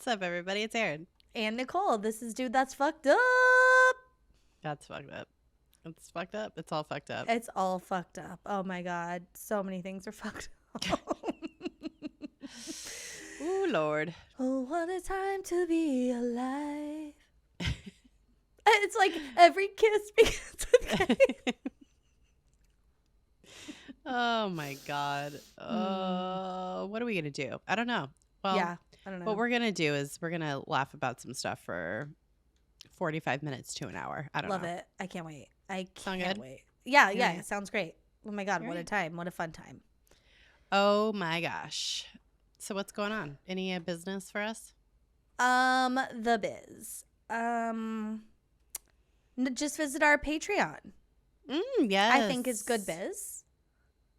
up, everybody? It's Erin. And Nicole. This is Dude, That's Fucked Up. That's fucked up. It's fucked up. It's all fucked up. It's all fucked up. Oh my God. So many things are fucked up. Ooh, Lord. Oh, what a time to be alive. It's like every kiss begins with K. Oh, my God. What are we going to do? I don't know. Well, yeah, I don't know. What we're going to do is we're going to laugh about some stuff for 45 minutes to an hour. I don't Love know. it. I can't wait. I Sound can't good? wait. Yeah, Yeah. it sounds great. Oh my God, All what a right. time. What a fun time. Oh, my gosh. So what's going on? Any business for us? The biz. Just visit our Patreon. Yes. I think it's good biz.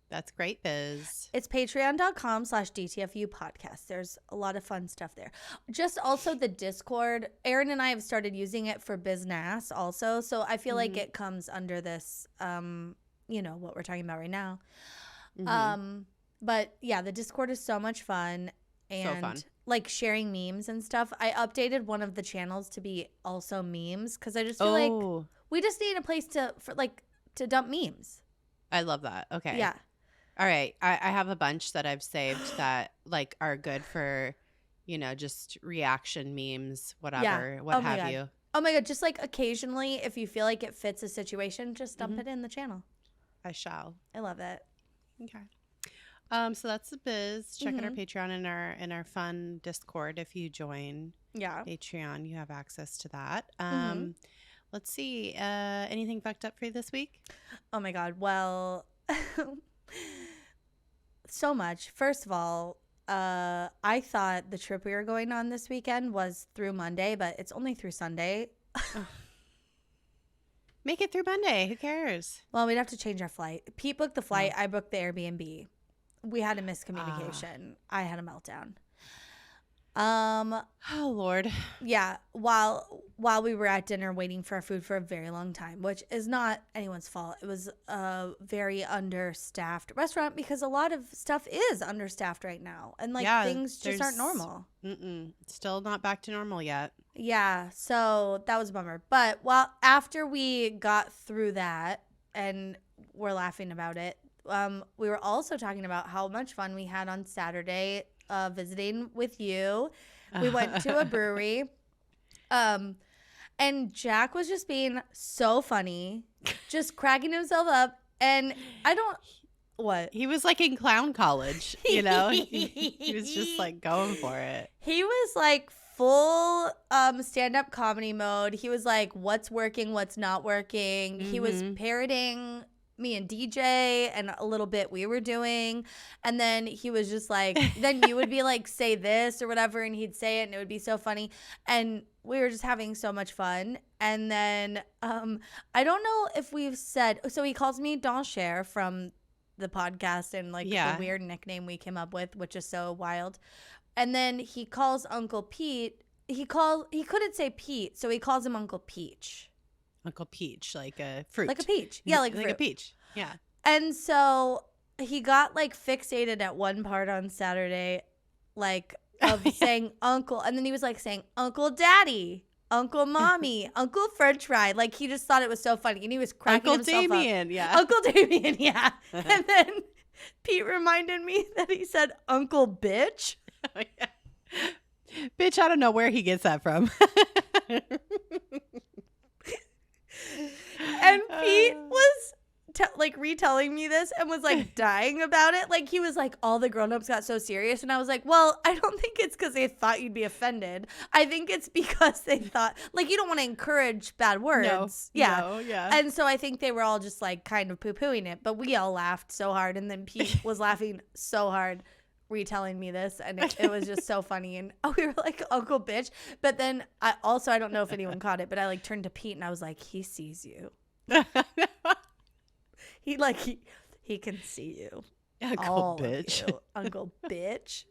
That's great biz. It's patreon.com/DTFU podcast. There's a lot of fun stuff there. Just also the Discord. Erin and I have started using it for business also. So I feel like it comes under this, what we're talking about right now. But yeah, the Discord is so much fun. And So fun. like sharing memes and stuff. I updated one of the channels to be also memes because I just feel like we just need a place to dump memes. I love that. Okay. Yeah. All right. I have a bunch that I've saved that like are good for, just reaction memes, whatever, what have God. you. Oh my God. Just like occasionally, if you feel like it fits a situation, just dump it in the channel. I shall. I love it. Okay. So that's the biz. Check out our Patreon and our fun Discord. If you join Patreon, you have access to that. Let's see. Anything fucked up for you this week? Oh my God. Well, so much. First of all, I thought the trip we were going on this weekend was through Monday, but it's only through Sunday. Make it through Monday. Who cares? Well, we'd have to change our flight. Pete booked the flight. I booked the Airbnb. We had a miscommunication. I had a meltdown. Oh Lord. Yeah, while we were at dinner waiting for our food for a very long time, which is not anyone's fault. It was a very understaffed restaurant because a lot of stuff is understaffed right now. And things just aren't normal. Still not back to normal yet. Yeah, so that was a bummer. But after we got through that and we're laughing about it, we were also talking about how much fun we had on Saturday visiting with you. We went to a brewery. And Jack was just being so funny, just cracking himself up. And what? He was like in clown college, He was just like going for it. He was like full stand-up comedy mode. He was like, what's working, what's not working. He was parroting me and DJ and a little bit we were doing, and then he was just like, then you would be like, say this or whatever, and he'd say it and it would be so funny, and we were just having so much fun. And then I don't know if we've said, so he calls me Doncher from the podcast and the weird nickname we came up with, which is so wild. And then he calls Uncle Pete, he couldn't say Pete, so he calls him Uncle Peach. Uncle Peach, like a fruit. Like a peach. Yeah, like a peach. Yeah. And so he got fixated at one part on Saturday, of saying uncle. And then he was saying Uncle Daddy, Uncle Mommy, Uncle French fry. He just thought it was so funny. And he was cracking Uncle himself Damien, up. yeah. Uncle Damien, yeah. And then Pete reminded me that he said Uncle Bitch. Oh, yeah. Bitch, I don't know where he gets that from. And Pete was retelling me this and was dying about it. He was all the grown-ups got so serious. And I was like, well, I don't think it's because they thought you'd be offended. I think it's because they thought you don't want to encourage bad words. No, yeah. And so I think they were all just kind of poo-pooing it. But we all laughed so hard. And then Pete was laughing so hard retelling me this, and it was just so funny. And we were like, Uncle Bitch. But then I don't know if anyone caught it, but I turned to Pete and I was like, he sees you. He can see you. Uncle Bitch. Uncle Bitch.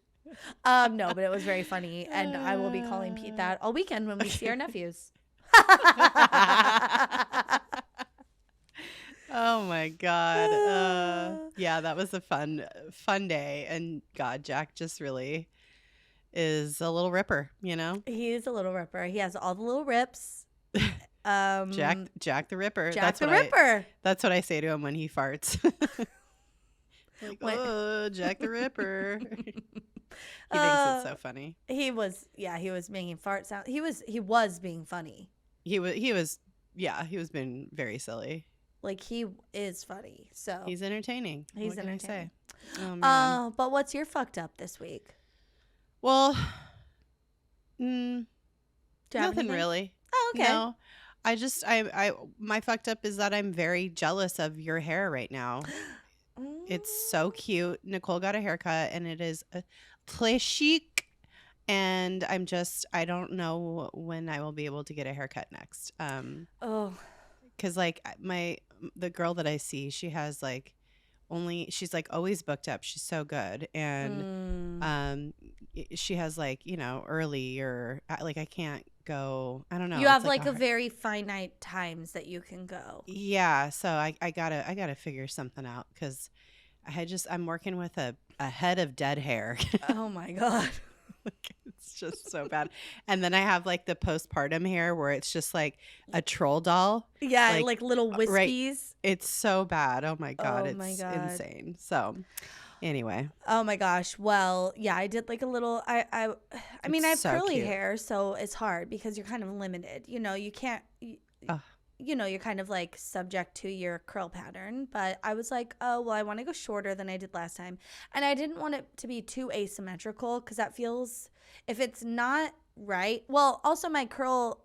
No, but it was very funny, and I will be calling Pete that all weekend when we see our nephews. Oh my God. Yeah, that was a fun day. And God, Jack just really is a little ripper, you know? He is a little ripper. He has all the little rips. Jack the Ripper. That's what I say to him when he farts. Like, oh, Jack the Ripper. He thinks it's so funny. He was making fart sound. He was being funny. He was being very silly. Like, he is funny. So he's entertaining. He's what entertaining. Can I say? Oh, man. But what's your fucked up this week? Well, nothing really. Oh, okay. No, my fucked up is that I'm very jealous of your hair right now. It's so cute. Nicole got a haircut and it is a très chic. And I don't know when I will be able to get a haircut next. Because like the girl that I see, she has like she's like always booked up. She's so good. And she has like, early or like I can't go. I don't know. You have like a very finite times that you can go. Yeah. So I gotta figure something out because I'm working with a head of dead hair. Oh my God. It's just so bad. And then I have like the postpartum hair where it's just like a troll doll. Yeah, like little wispies. Right. It's so bad. Oh my God. It's insane. So anyway. Oh my gosh. Well, yeah, I did like a little I mean, I have so curly hair, so it's hard because you're kind of limited. You can't you're kind of like subject to your curl pattern. But I was like, oh, well, I want to go shorter than I did last time. And I didn't want it to be too asymmetrical because that feels, if it's not right. Well, also my curl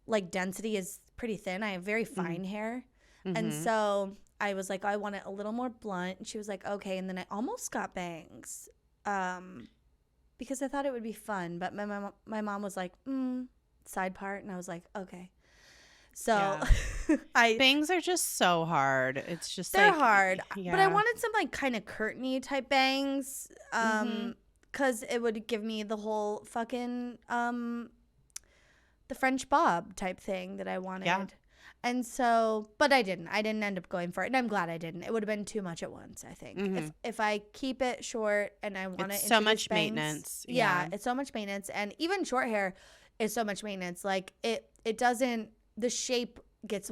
like density is pretty thin. I have very fine hair. Mm-hmm. And so I was like, I want it a little more blunt. And she was like, okay. And then I almost got bangs because I thought it would be fun. But my mom was like, side part. And I was like, okay. So yeah. Bangs are just so hard. It's just they're hard. Yeah. But I wanted some like kind of curtainy type bangs because it would give me the whole fucking the French bob type thing that I wanted. Yeah. And so, but I didn't end up going for it. And I'm glad I didn't. It would have been too much at once, I think. Mm-hmm. If I keep it short and I want to so much bangs, maintenance. Yeah, it's so much maintenance. And even short hair is so much maintenance. Like it doesn't, the shape gets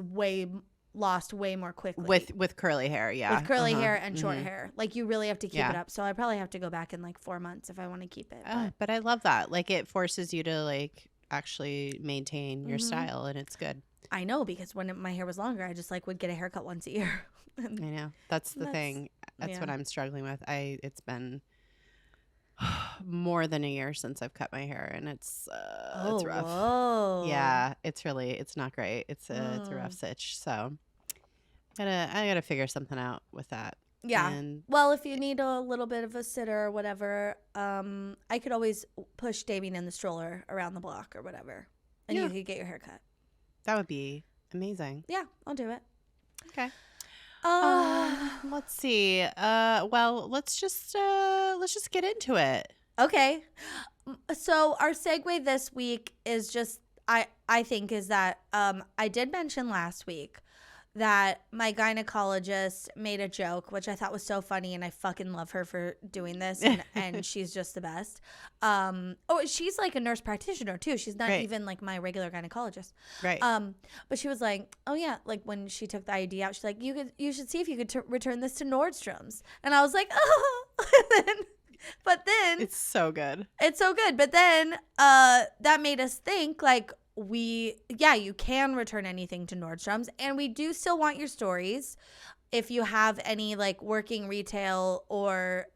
lost way more quickly with curly hair. Yeah, with curly hair and short hair, like you really have to keep it up. So I probably have to go back in like 4 months if I want to keep it. But I love that. Like it forces you to like actually maintain your style, and it's good. I know, because when my hair was longer, I just like would get a haircut once a year. I know that's the thing. That's what I'm struggling with. It's been more than a year since I've cut my hair, and it's rough. Whoa. Yeah, it's not great. It's a rough sitch. So I gotta figure something out with that. Yeah. Well, if you need a little bit of a sitter or whatever, I could always push Damien in the stroller around the block or whatever, and you could get your hair cut. That would be amazing. Yeah, I'll do it. Okay. Let's see. Well, let's just get into it. Okay. So our segue this week is just I think is that I did mention last week that my gynecologist made a joke, which I thought was so funny, and I fucking love her for doing this, and she's just the best. She's like a nurse practitioner too. She's not even like my regular gynecologist. Right. But she was like, oh yeah, like when she took the ID out, she's like, you should see if you could return this to Nordstrom's, and I was like, oh. But then it's so good. It's so good. But then that made us think like, you can return anything to Nordstrom's, and we do still want your stories. If you have any like working retail, or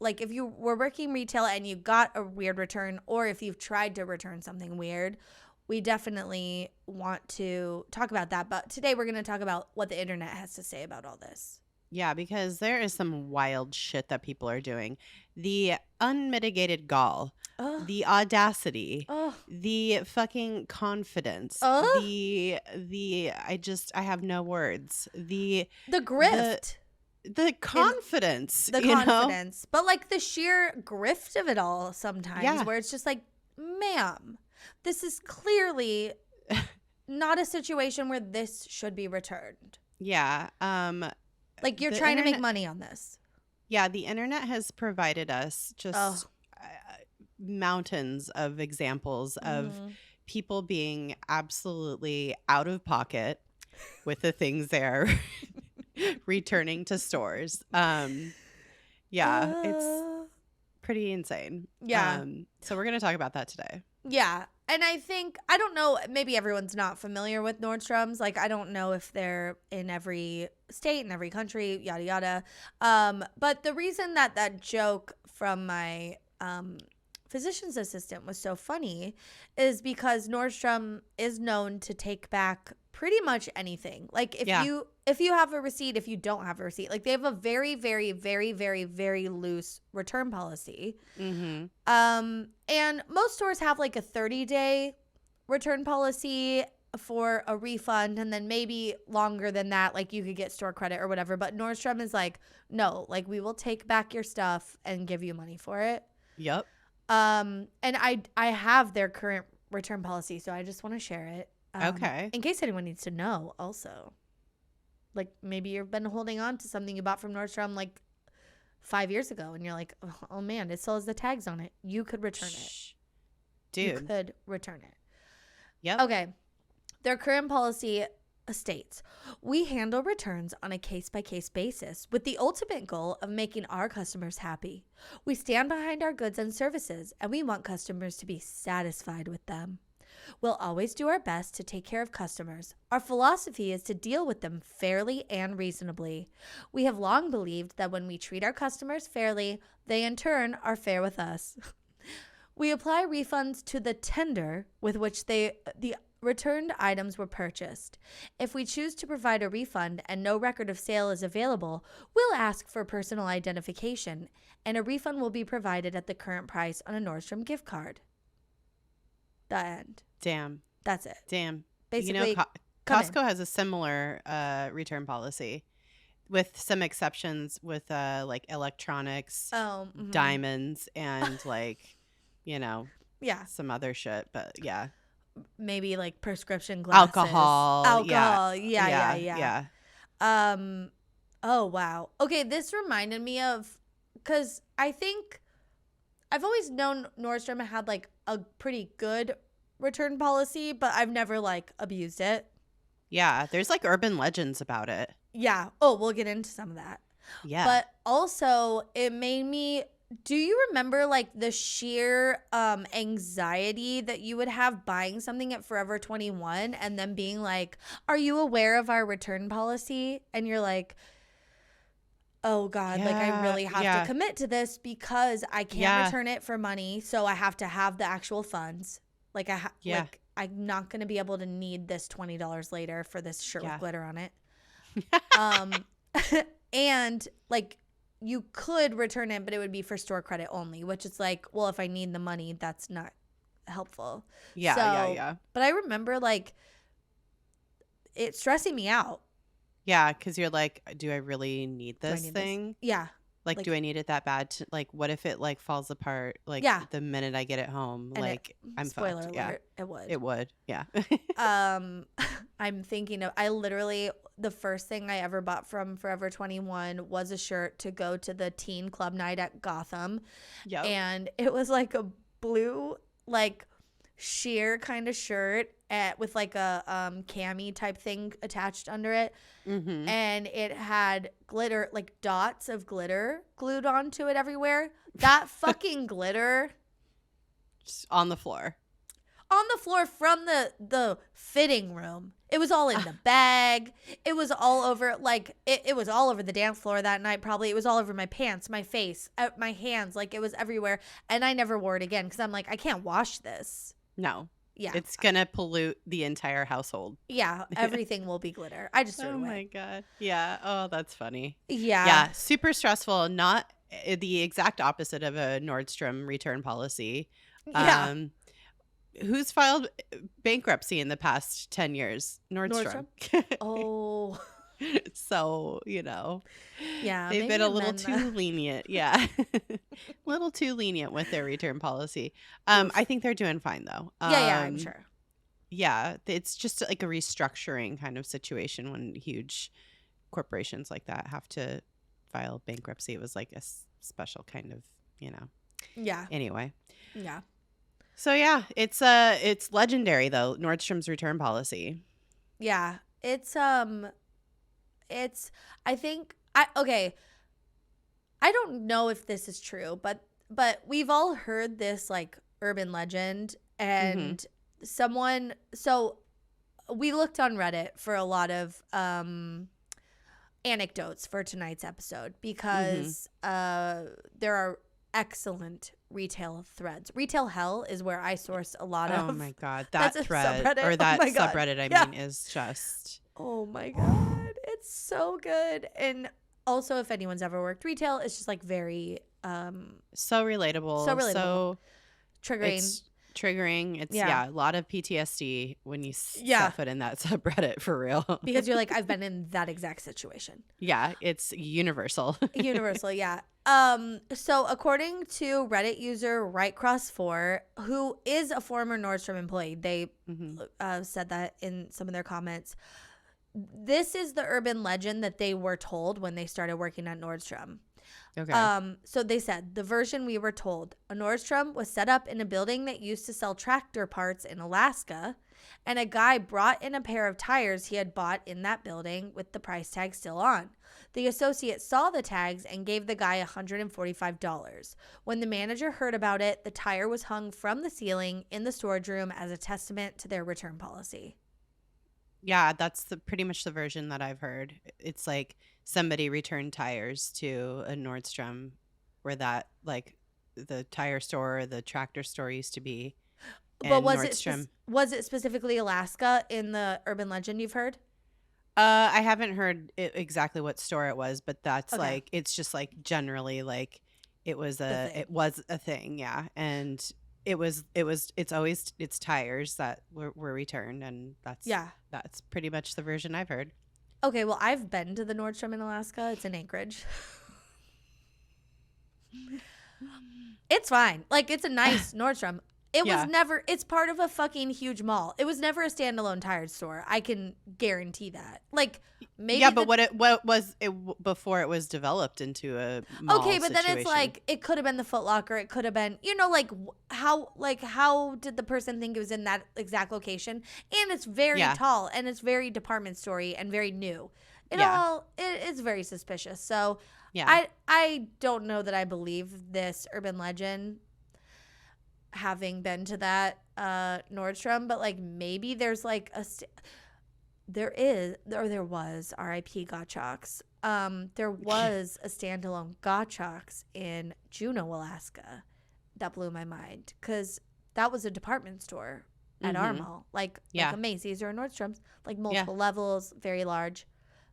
like if you were working retail and you got a weird return, or if you've tried to return something weird, we definitely want to talk about that. But today we're going to talk about what the internet has to say about all this. Yeah, because there is some wild shit that people are doing. The unmitigated gall, the audacity, the fucking confidence, I have no words. The grift. The confidence. The confidence. But like the sheer grift of it all sometimes, where it's just like, ma'am, this is clearly not a situation where this should be returned. Yeah. Like you're trying to make money on this. Yeah, the internet has provided us just mountains of examples of people being absolutely out of pocket with the things they're returning to stores. It's pretty insane. Yeah. So we're going to talk about that today. Yeah. And I think, I don't know, maybe everyone's not familiar with Nordstrom's. Like, I don't know if they're in every state, in every country, yada, yada. But the reason that joke from my physician's assistant was so funny is because Nordstrom is known to take back pretty much anything. Like, if you have a receipt, if you don't have a receipt, like, they have a very, very, very, very, very loose return policy. Mm-hmm. And most stores have like a 30-day return policy for a refund, and then maybe longer than that, like you could get store credit or whatever. But Nordstrom is like, no, like, we will take back your stuff and give you money for it. Yep. And I have their current return policy, so I just want to share it. Okay. In case anyone needs to know also. Like, maybe you've been holding on to something you bought from Nordstrom like 5 years ago, and you're like, oh man, it still has the tags on it. You could return it. Dude. You could return it. Yep. Okay. Their current policy states, we handle returns on a case-by-case basis with the ultimate goal of making our customers happy. We stand behind our goods and services, and we want customers to be satisfied with them. We'll always do our best to take care of customers. Our philosophy is to deal with them fairly and reasonably. We have long believed that when we treat our customers fairly, they in turn are fair with us. We apply refunds to the tender with which the returned items were purchased. If we choose to provide a refund and no record of sale is available, we'll ask for personal identification, and a refund will be provided at the current price on a Nordstrom gift card. The end. Damn. That's it. Damn. Basically, Costco has a similar return policy with some exceptions with like electronics, diamonds, and like, some other shit. But yeah. Maybe like prescription glasses. Alcohol. Yeah. Oh, wow. Okay, this reminded me of, because I think I've always known Nordstrom had like a pretty good return policy, but I've never like abused it. Yeah, there's like urban legends about it. Yeah. Oh, we'll get into some of that. Yeah. But also it made me, do you remember like the sheer anxiety that you would have buying something at Forever 21 and then being like, are you aware of our return policy? And you're like, oh God, like I really have to commit to this because I can't return it for money. So I have to have the actual funds. Like like I'm not going to be able to need this $20 later for this shirt with glitter on it. And like you could return it, but it would be for store credit only, which is like, well, if I need the money, that's not helpful. Yeah. But I remember like it stressing me out. Yeah, because you're like, do I really need this thing? Yeah. Like, do I need it that bad? Like, what if it like falls apart? Like, the minute I get it home, and like, I'm spoiler fucked. alert, it would. It would. Yeah. I'm thinking of. I literally, the first thing I ever bought from Forever 21 was a shirt to go to the teen club night at Gotham. Yep. And it was like a blue, like sheer kind of shirt with like a cami type thing attached under it. Mm-hmm. And it had glitter, like dots of glitter glued onto it everywhere. That fucking glitter. Just on the floor. On the floor from the fitting room. It was all in the bag. It was all over, like, it was all over the dance floor that night, probably. It was all over my pants, my face, my hands. Like, it was everywhere. And I never wore it again because I'm like, I can't wash this. No. Yeah. It's going to pollute the entire household. Yeah. Everything will be glitter. I just threw it away. Oh, my God. Yeah. Oh, that's funny. Yeah. Yeah. Super stressful. Not the exact opposite of a Nordstrom return policy. Yeah. Who's filed bankruptcy in the past 10 years? Nordstrom. Oh. So, yeah, they've been a little too lenient. Yeah. A little too lenient with their return policy. I think they're doing fine, though. Yeah, I'm sure. Yeah. It's just like a restructuring kind of situation when huge corporations like that have to file bankruptcy. It was like a special kind of, Yeah. Anyway. Yeah. So yeah, it's legendary though, Nordstrom's return policy. Yeah. I think I don't know if this is true, but we've all heard this like urban legend, and so we looked on Reddit for a lot of anecdotes for tonight's episode because there are excellent retail threads. Retail Hell is where I source a lot of. Oh my God. That thread subreddit. or that subreddit, I mean, is just. Oh my God. It's so good. And also, if anyone's ever worked retail, it's just like very. So relatable. So triggering. It's triggering. It's a lot of PTSD when you set foot in that subreddit, for real. Because you're like, I've been in that exact situation. Yeah. It's universal. Universal. Yeah. So according to Reddit user RightCross4, who is a former Nordstrom employee, they said that in some of their comments. This is the urban legend that they were told when they started working at Nordstrom. Okay. So they said the version we were told: a Nordstrom was set up in a building that used to sell tractor parts in Alaska, and a guy brought in a pair of tires he had bought in that building with the price tag still on. The associate saw the tags and gave the guy $145. When the manager heard about it, the tire was hung from the ceiling in the storage room as a testament to their return policy. Yeah, that's pretty much the version that I've heard. It's like somebody returned tires to a Nordstrom where that, like, the tire store or the tractor store used to be. But was it specifically Alaska in the urban legend you've heard? I haven't heard exactly what store it was, but that's like, it's just like generally like it was a thing. Yeah. And it's tires that were returned, and that's pretty much the version I've heard. Okay. Well, I've been to the Nordstrom in Alaska. It's in Anchorage. It's fine. Like, it's a nice Nordstrom. It was never, it's part of a fucking huge mall. It was never a standalone tire store. I can guarantee that. Like, maybe. Yeah, but what was it before it was developed into a mall Okay, but situation? then it's like, it could have been the Foot Locker. It could have been, how did the person think it was in that exact location? And it's very tall, and it's very department store-y and very new. It's very suspicious. So I don't know that I believe this urban legend, having been to that Nordstrom, but like maybe there's like there was RIP Gottschalk's. There was a standalone Gottschalk's in Juneau, Alaska. That blew my mind because that was a department store at our mall, like a Macy's or a Nordstrom's, like multiple levels, very large.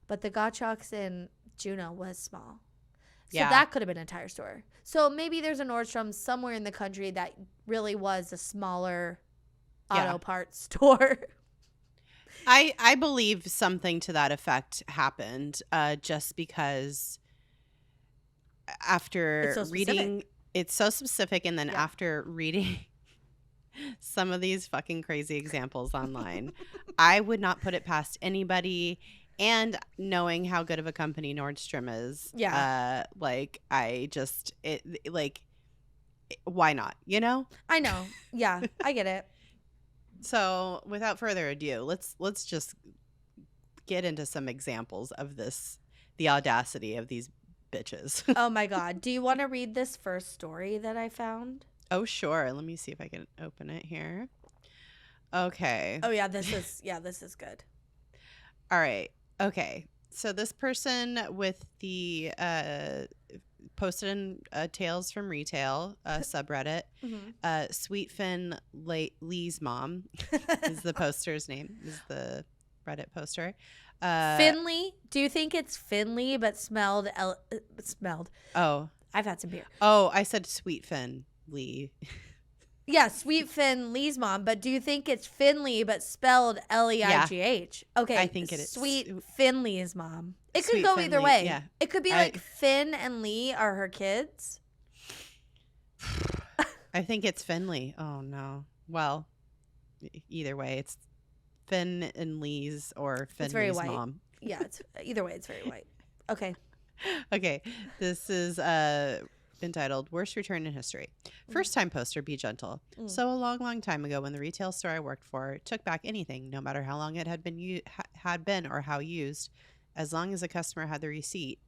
But the Gottschalk's in Juneau was small. So that could have been a tire store. So maybe there's a Nordstrom somewhere in the country that really was a smaller auto parts store. I believe something to that effect happened just because after reading, it's so specific, and then after reading some of these fucking crazy examples online, I would not put it past anybody. And knowing how good of a company Nordstrom is, why not? You know? I know. Yeah, I get it. So, without further ado, let's just get into some examples of the audacity of these bitches. Oh my God. Do you want to read this first story that I found? Oh, sure. Let me see if I can open it here. Okay. Oh yeah, this is good. All right. Okay, so this person with the posted in Tales from Retail subreddit, Sweet Finn Lee's mom is the poster's name, is the Reddit poster. Finley? Do you think it's Finley but smelled? Oh. I've had some beer. Oh, I said Sweet Finn Lee. Yeah, Sweet Finn Lee's mom, but do you think it's Finley but spelled Leigh? Okay, I think it is. Sweet Finley's mom. It could go either way. Yeah. It could be like Finn and Lee are her kids. I think it's Finley. Oh no. Well, either way, it's Finn and Lee's or Finley's mom. Yeah, it's either way. It's very white. Okay. Okay, this is entitled Worst Return in History. First time poster, be gentle. So a long time ago when the retail store I worked for took back anything, no matter how long it had been or how used, as long as a customer had the receipt.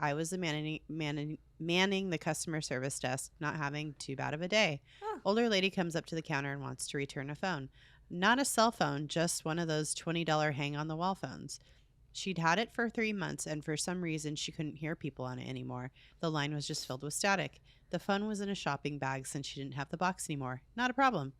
I was the manning the customer service desk, not having too bad of a day. Older lady comes up to the counter and wants to return a phone. Not a cell phone, just one of those $20 hang-on-the-wall phones. She'd had it for 3 months, and for some reason, she couldn't hear people on it anymore. The line was just filled with static. The phone was in a shopping bag since she didn't have the box anymore. Not a problem.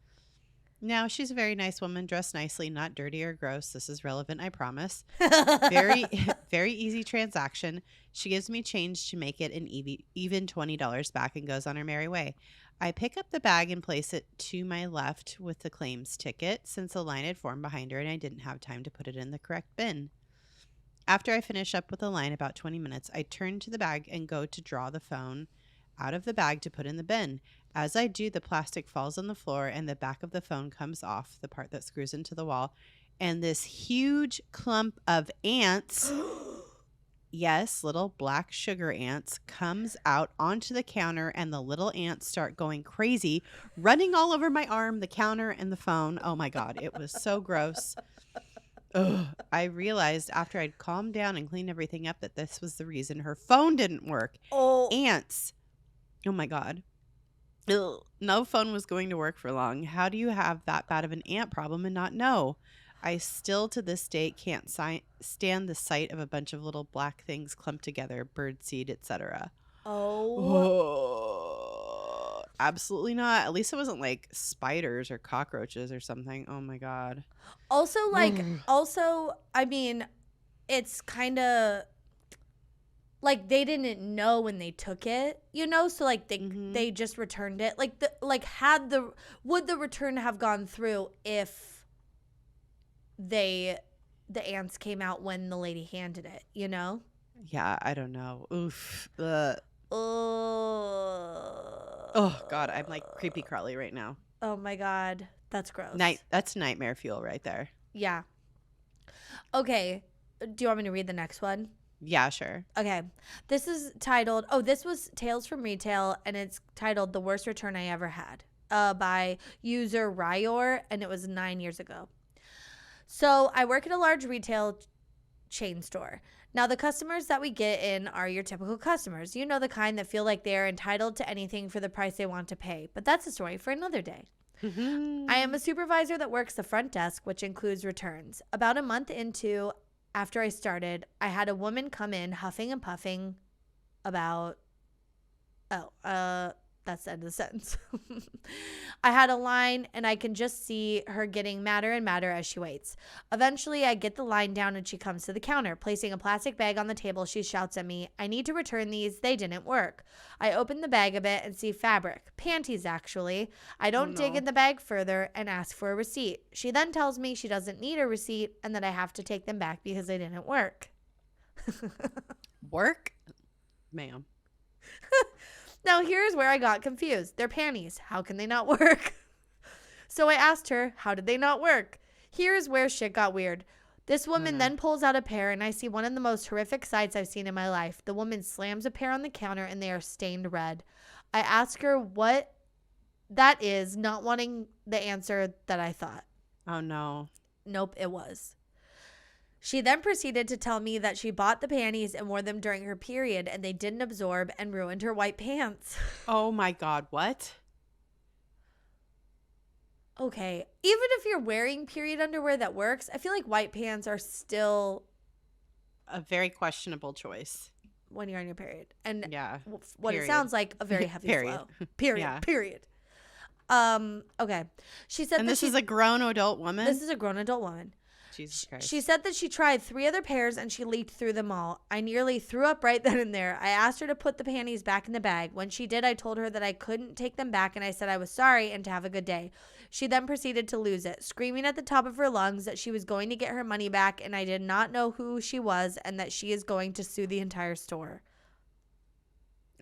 Now, she's a very nice woman, dressed nicely, not dirty or gross. This is relevant, I promise. Very easy transaction. She gives me change to make it an even $20 back and goes on her merry way. I pick up the bag and place it to my left with the claims ticket since a line had formed behind her and I didn't have time to put it in the correct bin. After I finish up with the line, about 20 minutes, I turn to the bag and go to draw the phone out of the bag to put in the bin. As I do, the plastic falls on the floor and the back of the phone comes off, the part that screws into the wall, and this huge clump of ants, yes, little black sugar ants, comes out onto the counter, and the little ants start going crazy, running all over my arm, the counter, and the phone. Oh my God, it was so gross. Ugh. I realized after I'd calmed down and cleaned everything up that this was the reason her phone didn't work. Ants. Oh my God. Ugh. No phone was going to work for long. How do you have that bad of an ant problem and not know? I still to this day can't stand the sight of a bunch of little black things clumped together, birdseed, etc. Oh, absolutely not. At least it wasn't like spiders or cockroaches or something. Oh my God. Also, I mean, it's kind of like they didn't know when they took it, you know? So like they just returned it. Would the return have gone through if the ants came out when the lady handed it, you know? Yeah, I don't know. Oof. Oh God, I'm like creepy crawly right now. Oh my God, that's gross. That's nightmare fuel right there. Yeah. Okay, do you want me to read the next one? Yeah, sure. Okay, this is titled, this was Tales from Retail, and it's titled The Worst Return I Ever Had by user Ryor, and it was 9 years ago. So I work at a large retail chain store. Now, the customers that we get in are your typical customers. You know, the kind that feel like they're entitled to anything for the price they want to pay. But that's a story for another day. I am a supervisor that works the front desk, which includes returns. About a month after I started, I had a woman come in huffing and puffing about, that's the end of the sentence. I had a line, and I can just see her getting madder and madder as she waits. Eventually, I get the line down, and she comes to the counter. Placing a plastic bag on the table, she shouts at me, "I need to return these. They didn't work." I open the bag a bit and see fabric. Panties, actually. I don't dig in the bag further and ask for a receipt. She then tells me she doesn't need a receipt and that I have to take them back because they didn't work. Work? Ma'am. Now, here's where I got confused. They're panties. How can they not work? So I asked her, how did they not work? Here's where shit got weird. This woman then pulls out a pair, and I see one of the most horrific sights I've seen in my life. The woman slams a pair on the counter, and they are stained red. I ask her what that is, not wanting the answer that I thought. Oh, no. Nope, it was. She then proceeded to tell me that she bought the panties and wore them during her period, and they didn't absorb and ruined her white pants. Oh my God, what? Okay, even if you're wearing period underwear that works, I feel like white pants are still a very questionable choice when you're on your period. And yeah, what it sounds like a very heavy flow. Period. Yeah. Period. Okay. She said and this is a grown adult woman? This is a grown adult woman. Jesus Christ. She said that she tried 3 other pairs and she leaked through them all. I nearly threw up right then and there. I asked her to put the panties back in the bag. When she did, I told her that I couldn't take them back, and I said I was sorry and to have a good day. She then proceeded to lose it, screaming at the top of her lungs that she was going to get her money back, and I did not know who she was, and that she is going to sue the entire store.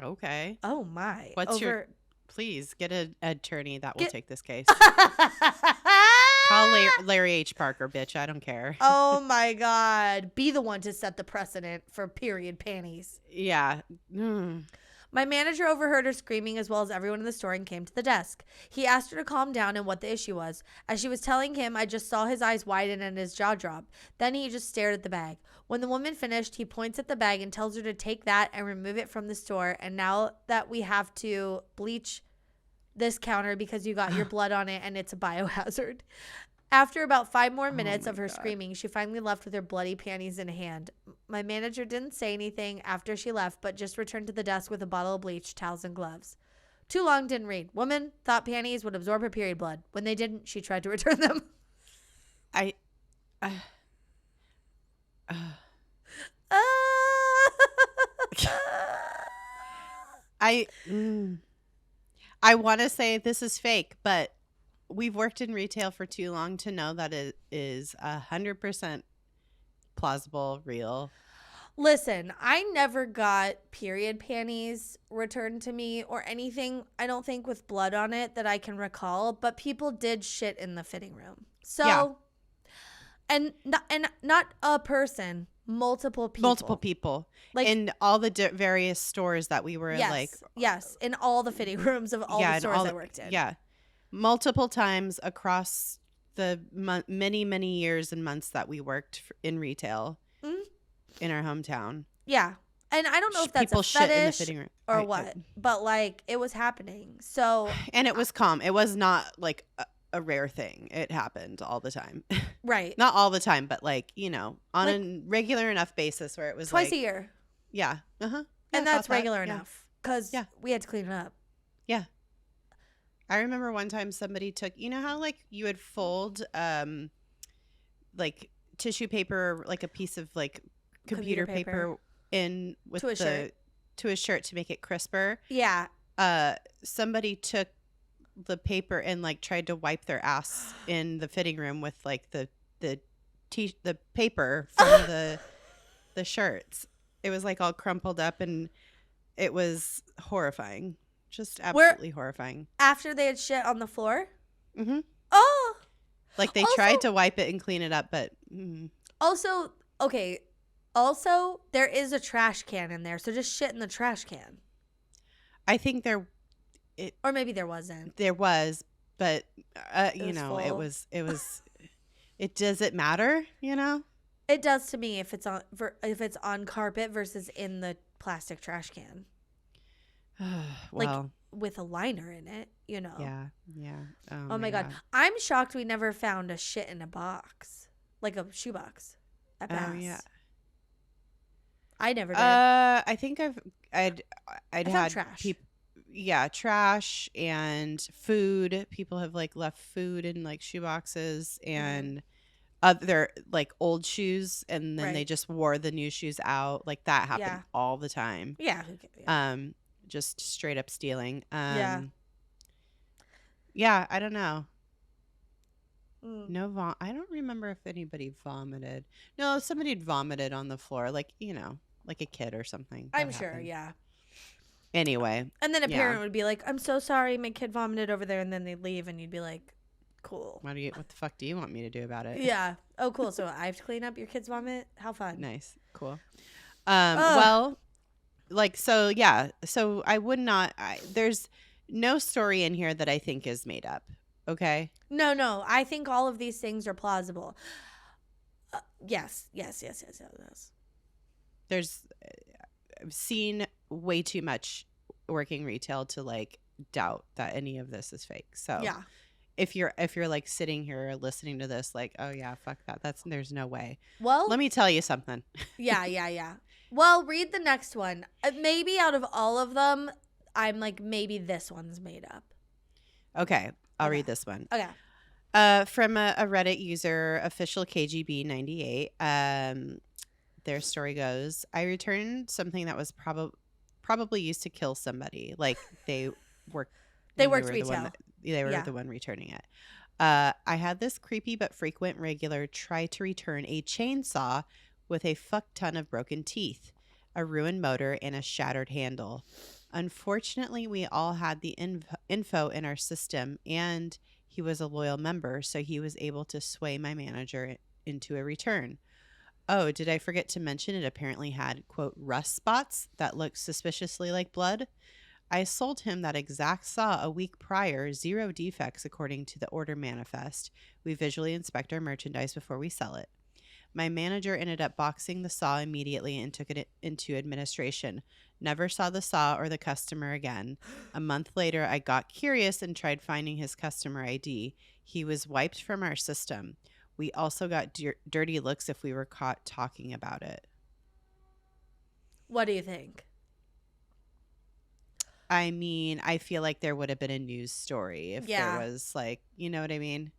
Okay. Oh my. Please get an attorney that will take this case. Call Larry H. Parker, bitch. I don't care. Oh my God. Be the one to set the precedent for period panties. Yeah. My manager overheard her screaming as well as everyone in the store and came to the desk. He asked her to calm down and what the issue was. As she was telling him, I just saw his eyes widen and his jaw drop. Then he just stared at the bag. When the woman finished, he points at the bag and tells her to take that and remove it from the store. And now that we have to bleach this counter because you got your blood on it and it's a biohazard. After about 5 more minutes of her screaming, she finally left with her bloody panties in hand. My manager didn't say anything after she left, but just returned to the desk with a bottle of bleach, towels, and gloves. Too long, didn't read. Woman thought panties would absorb her period blood. When they didn't, she tried to return them. I want to say this is fake, but we've worked in retail for too long to know that it is 100% plausible, real. Listen, I never got period panties returned to me or anything, I don't think, with blood on it that I can recall, but people did shit in the fitting room. So, yeah. and not a person, multiple people. Like in all the various stores that we were Yes, in all the fitting rooms of all the stores I worked in. Yeah. Multiple times across the many, many years and months that we worked in retail in our hometown. Yeah. And I don't know if that's people a fetish shit in the fitting room or what, but like it was happening. So, and it was calm. It was not like a rare thing. It happened all the time. Right. Not all the time, but like, you know, on a regular enough basis where it was twice a year. Yeah. Uh-huh. And that's regular enough because we had to clean it up. Yeah. I remember one time somebody took, you know how like you would fold like tissue paper, like a piece of like computer paper in with to a shirt to make it crisper. Yeah. Somebody took the paper and like tried to wipe their ass in the fitting room with like the paper from the shirts. It was like all crumpled up and it was horrifying. Just absolutely horrifying. After they had shit on the floor? Mm-hmm. Oh! Like they tried to wipe it and clean it up, but... Also, there is a trash can in there, so just shit in the trash can. I think or maybe there wasn't. There was, but, you know, full. it was... Does it matter, you know? It does to me if it's on carpet versus in the plastic trash can. Well, like with a liner in it, you know. Yeah. Oh my God. I'm shocked we never found a shit in a box, like a shoebox at Bass. Oh yeah. I never did. I think I'd had trash. Trash and food. People have like left food in like shoe boxes and other like old shoes, and then they just wore the new shoes out. Like that happened all the time. Yeah. Just straight up stealing. Yeah, I don't know. No I don't remember if anybody vomited. No, somebody had vomited on the floor, like, you know, like a kid or something. I'm sure, yeah. Anyway. And then a parent would be like, I'm so sorry, my kid vomited over there, and then they'd leave, and you'd be like, cool. What the fuck do you want me to do about it? Yeah. Oh, cool. So I have to clean up your kid's vomit? How fun. Nice. Cool. Well... Like, so, yeah. So I would not, there's no story in here that I think is made up. Okay. No. I think all of these things are plausible. Yes. I've seen way too much working retail to like doubt that any of this is fake. So yeah. If you're like sitting here listening to this, like, oh yeah, fuck that. There's no way. Well, let me tell you something. Yeah. Well, read the next one. Maybe out of all of them, I'm like, maybe this one's made up. Okay. I'll read this one. Okay. From a Reddit user, official KGB98. Their story goes, I returned something that was probably used to kill somebody. Like they worked retail. They were the one returning it. I had this creepy but frequent regular try to return a chainsaw with a fuck ton of broken teeth, a ruined motor, and a shattered handle. Unfortunately, we all had the info in our system, and he was a loyal member, so he was able to sway my manager into a return. Oh, did I forget to mention it apparently had, quote, rust spots that looked suspiciously like blood? I sold him that exact saw a week prior, 0 defects according to the order manifest. We visually inspect our merchandise before we sell it. My manager ended up boxing the saw immediately and took it into administration. Never saw the saw or the customer again. A month later, I got curious and tried finding his customer ID. He was wiped from our system. We also got dirty looks if we were caught talking about it. What do you think? I mean, I feel like there would have been a news story if there was like, you know what I mean?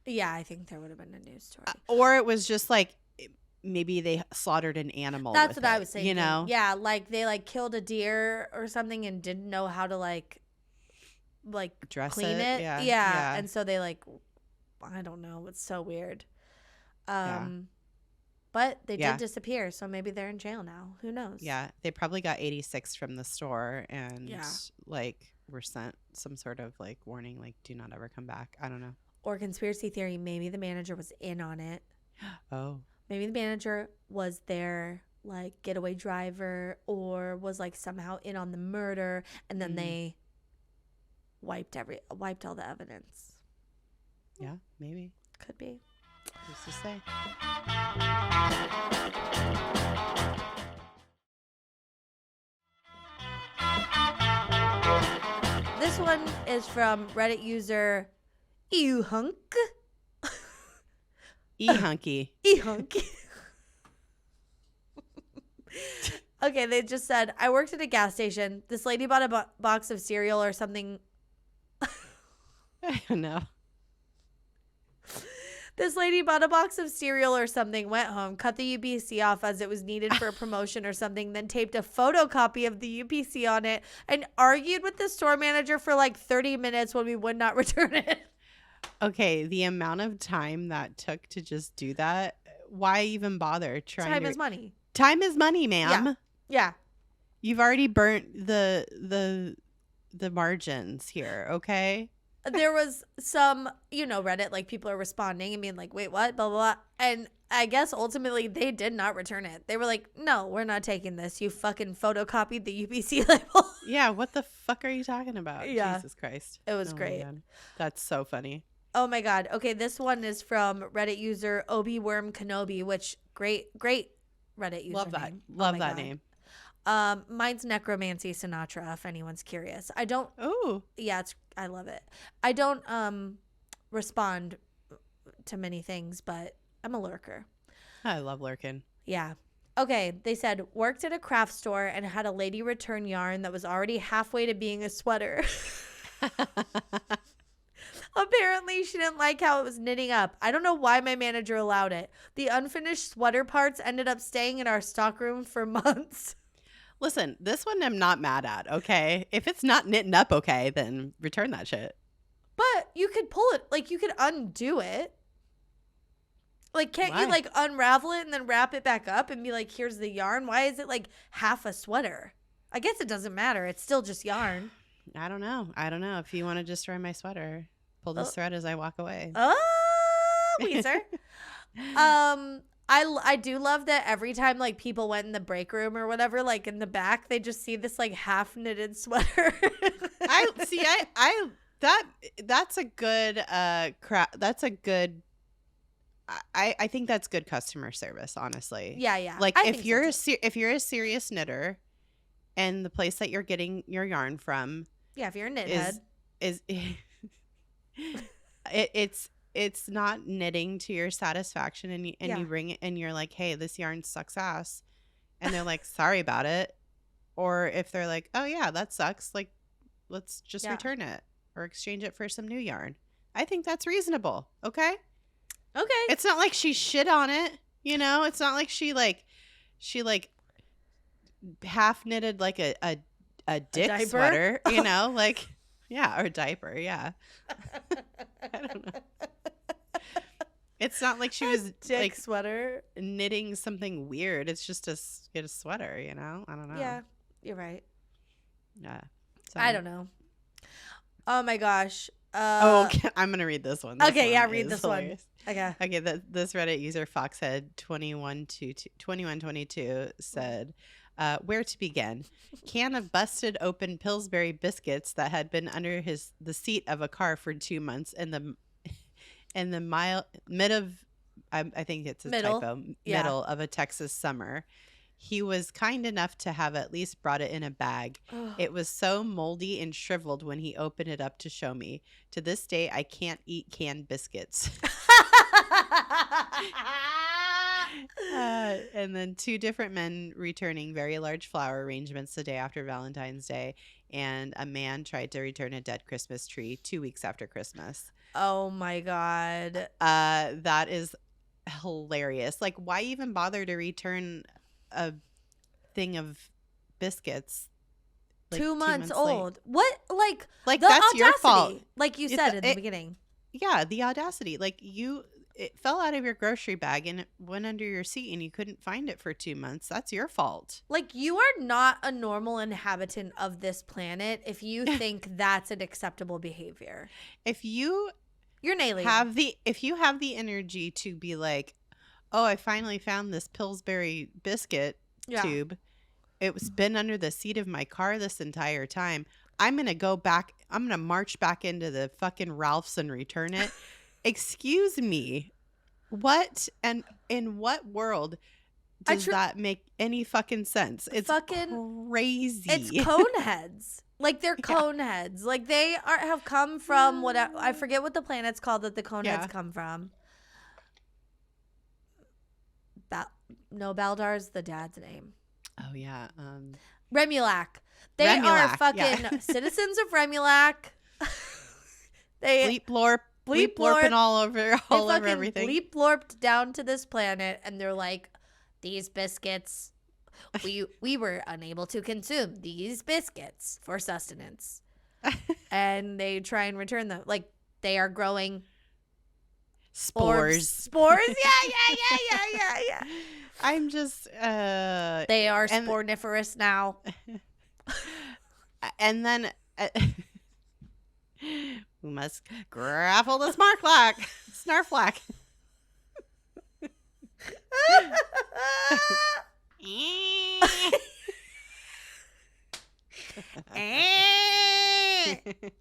Yeah, I think there would have been a news story. Or it was just like maybe they slaughtered an animal. That's what I was saying. You know? Yeah, like they like killed a deer or something and didn't know how to like dress clean it. Yeah. And so they like, I don't know. It's so weird. But they did disappear, so maybe they're in jail now. Who knows? Yeah, they probably got 86 from the store and like were sent some sort of like warning, like do not ever come back. I don't know. Or conspiracy theory, maybe the manager was in on it. Oh. Maybe the manager was their like getaway driver or was like somehow in on the murder, and then they wiped all the evidence. Yeah, maybe. Could be. Who's to say? This one is from Reddit user E-Hunk. E-Hunky. E-Hunky. Okay, they just said, I worked at a gas station. This lady bought a box of cereal or something. I don't know. This lady bought a box of cereal or something, went home, cut the UPC off as it was needed for a promotion or something, then taped a photocopy of the UPC on it and argued with the store manager for like 30 minutes when we would not return it. Okay, the amount of time that took to just do that, why even bother trying? Time is money. Time is money, ma'am. Yeah. You've already burnt the margins here, okay? There was some, Reddit, like people are responding and being like, wait, what? Blah, blah, blah. And I guess ultimately they did not return it. They were like, no, we're not taking this. You fucking photocopied the UPC label. Yeah, what the fuck are you talking about? Yeah. Jesus Christ. It was great. That's so funny. Oh my God. Okay, this one is from Reddit user Obi-Worm Kenobi, which great Reddit user. Love that. Name. Love that name. Mine's Necromancy Sinatra, if anyone's curious. I don't. Oh. Yeah, I love it. I don't respond to many things, but I'm a lurker. I love lurking. Yeah. Okay, they said, worked at a craft store and had a lady return yarn that was already halfway to being a sweater. Apparently, she didn't like how it was knitting up. I don't know why my manager allowed it. The unfinished sweater parts ended up staying in our stockroom for months. Listen, this one I'm not mad at, okay? If it's not knitting up okay, then return that shit. But you could pull it, like you could undo it. Like, can't you like unravel it and then wrap it back up and be like, here's the yarn? Why is it like half a sweater? I guess it doesn't matter. It's still just yarn. I don't know. If you want to destroy my sweater, pull this thread as I walk away. Oh, Weezer. I do love that every time like people went in the break room or whatever, like in the back, they just see this like half knitted sweater. That's a good I think that's good customer service, honestly. Yeah. Like if you're a serious knitter and the place that you're getting your yarn from, yeah, if you're a knit head, is it's not knitting to your satisfaction, and you bring it and you're like, hey, this yarn sucks ass, and they're like, sorry about it. Or if they're like, oh yeah, that sucks, like let's just return it or exchange it for some new yarn. I think that's reasonable. Okay. It's not like she shit on it, it's not like she half knitted like a dick sweater, like, yeah, or a diaper. Yeah. I don't know. It's not like she was like sweater knitting something weird. It's just a sweater, I don't know. Yeah, you're right. Yeah. I don't know. Oh my gosh. Okay, I'm gonna read this one. Okay, yeah, read this hilarious. One. Okay. This Reddit user Foxhead2122 said, "Where to begin? Can of busted open Pillsbury biscuits that had been under the seat of a car for 2 months in the mid of I think it's a typo middle of a Texas summer." He was kind enough to have at least brought it in a bag. It was so moldy and shriveled when he opened it up to show me. To this day, I can't eat canned biscuits. And then 2 different men returning very large flower arrangements the day after Valentine's Day. And a man tried to return a dead Christmas tree 2 weeks after Christmas. Oh, my God. That is hilarious. Like, why even bother to return a thing of biscuits 2 months old? What, like the that's audacity, your fault, like you said in the beginning. Yeah, the audacity. Like, it fell out of your grocery bag and it went under your seat and you couldn't find it for 2 months. That's your fault. Like, you are not a normal inhabitant of this planet if you think that's an acceptable behavior. You're an alien. If you have the energy to be like, oh, I finally found this Pillsbury biscuit tube. It's been under the seat of my car this entire time. I'm going to go back. I'm going to march back into the fucking Ralph's and return it. Excuse me. What? And in what world does that make any fucking sense? It's fucking crazy. It's cone heads. Like, they're cone heads. Like, they have come from I forget what the planet's called that the cone heads come from. Baldar's the dad's name. Oh, yeah. Remulac. They are fucking citizens of Remulac. They bleep blorping all over everything. Bleep blorped down to this planet, and they're like, these biscuits, we were unable to consume these biscuits for sustenance. And they try and return them. Like, they are growing spores. Spores? Yeah. I'm just they are sporniferous now. And then we must grapple the snarflack.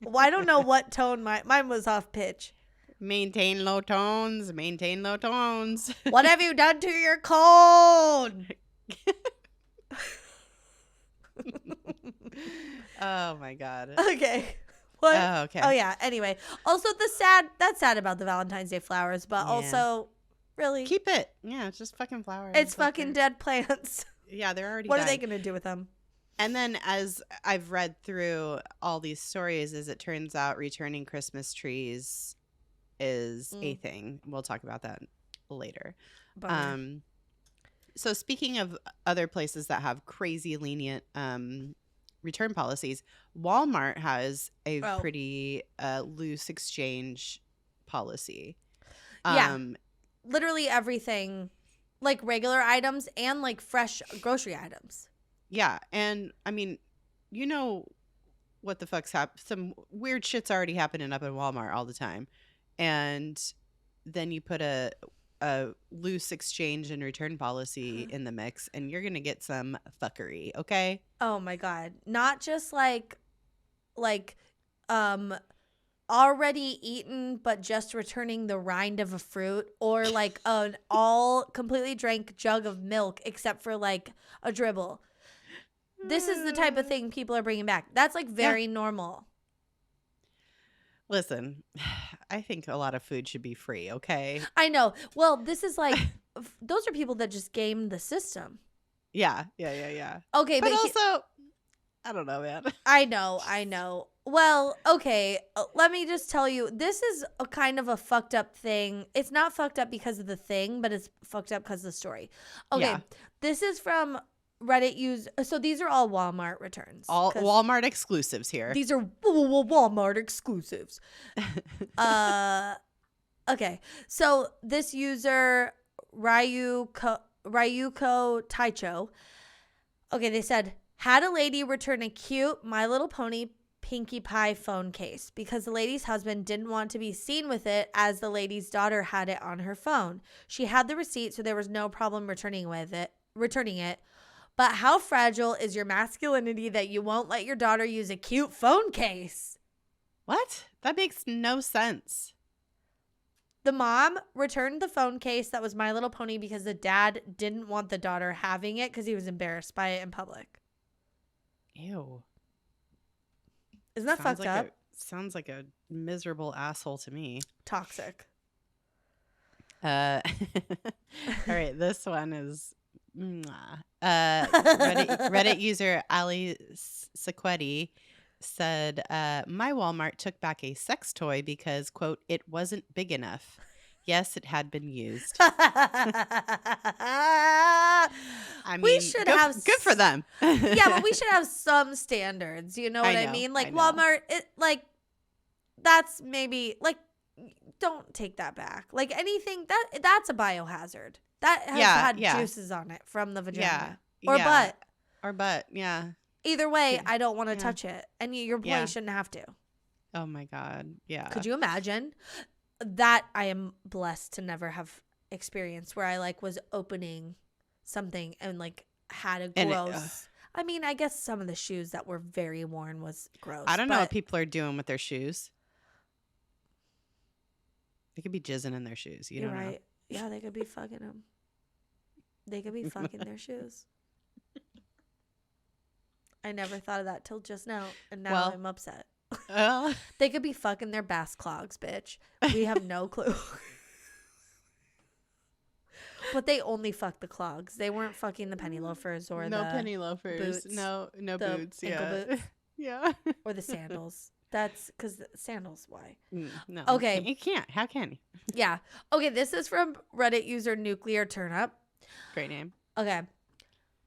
Well, I don't know what tone mine was off pitch. Maintain low tones. What have you done to your cone? Oh my God. Okay. What? Oh, okay. Oh yeah. Anyway, also that's sad about the Valentine's Day flowers, but also really keep it. Yeah, it's just fucking flowers. It's fucking dead plants. Yeah, they're already. What are they gonna do with them? And then, as I've read through all these stories, it turns out returning Christmas trees is a thing. We'll talk about that later. So speaking of other places that have crazy lenient return policies, Walmart has a pretty loose exchange policy. Literally everything, like regular items and like fresh grocery items. Yeah, and I mean, you know what the fuck's happened? Some weird shit's already happening up in Walmart all the time. And then you put a loose exchange and return policy in the mix, and you're going to get some fuckery, okay? Oh, my God. Not just like already eaten but just returning the rind of a fruit, or like an all completely drank jug of milk except for like a dribble. This is the type of thing people are bringing back. That's like very normal. Listen, I think a lot of food should be free, okay? I know. Well, this is like, those are people that just game the system. Yeah. Okay, but also, I don't know, man. I know. Well, okay, let me just tell you, this is a kind of a fucked up thing. It's not fucked up because of the thing, but it's fucked up because of the story. Okay, This is from Reddit so these are all Walmart returns. All Walmart exclusives here. These are Walmart exclusives. Okay. So this user, Ryuko Taicho. Okay, they said, had a lady return a cute My Little Pony Pinkie Pie phone case because the lady's husband didn't want to be seen with it as the lady's daughter had it on her phone. She had the receipt, so there was no problem returning it. But how fragile is your masculinity that you won't let your daughter use a cute phone case? What? That makes no sense. The mom returned the phone case that was My Little Pony because the dad didn't want the daughter having it because he was embarrassed by it in public. Ew. Isn't that fucked up? Sounds like a miserable asshole to me. Toxic. All right, this one is Reddit user Ali Sequetti said, my Walmart took back a sex toy because, quote, it wasn't big enough. Yes, it had been used. I mean, we should have good for them. Yeah, but we should have some standards. You know what I mean? Like Walmart, that's maybe like, don't take that back. Like anything that's a biohazard that has had juices on it from the vagina or butt. Yeah. Either way, I don't want to touch it, and your boy shouldn't have to. Oh my God. Yeah. Could you imagine? That I am blessed to never have experienced where I like was opening something and like had a gross. I mean, I guess some of the shoes that were very worn was gross. I don't know what people are doing with their shoes. They could be jizzing in their shoes. You don't know. Yeah, they could be fucking them. They could be fucking their shoes. I never thought of that till just now, and now I'm upset. They could be fucking their bass clogs, bitch. We have no clue. But they only fucked the clogs. They weren't fucking the penny loafers or the penny loafers. Boots, no boots. Ankle boots. Yeah. Or the sandals. That's because sandals. Why? No. Okay. You can't. How can you? Yeah. Okay. This is from Reddit user Nuclear Turnip. Great name. Okay.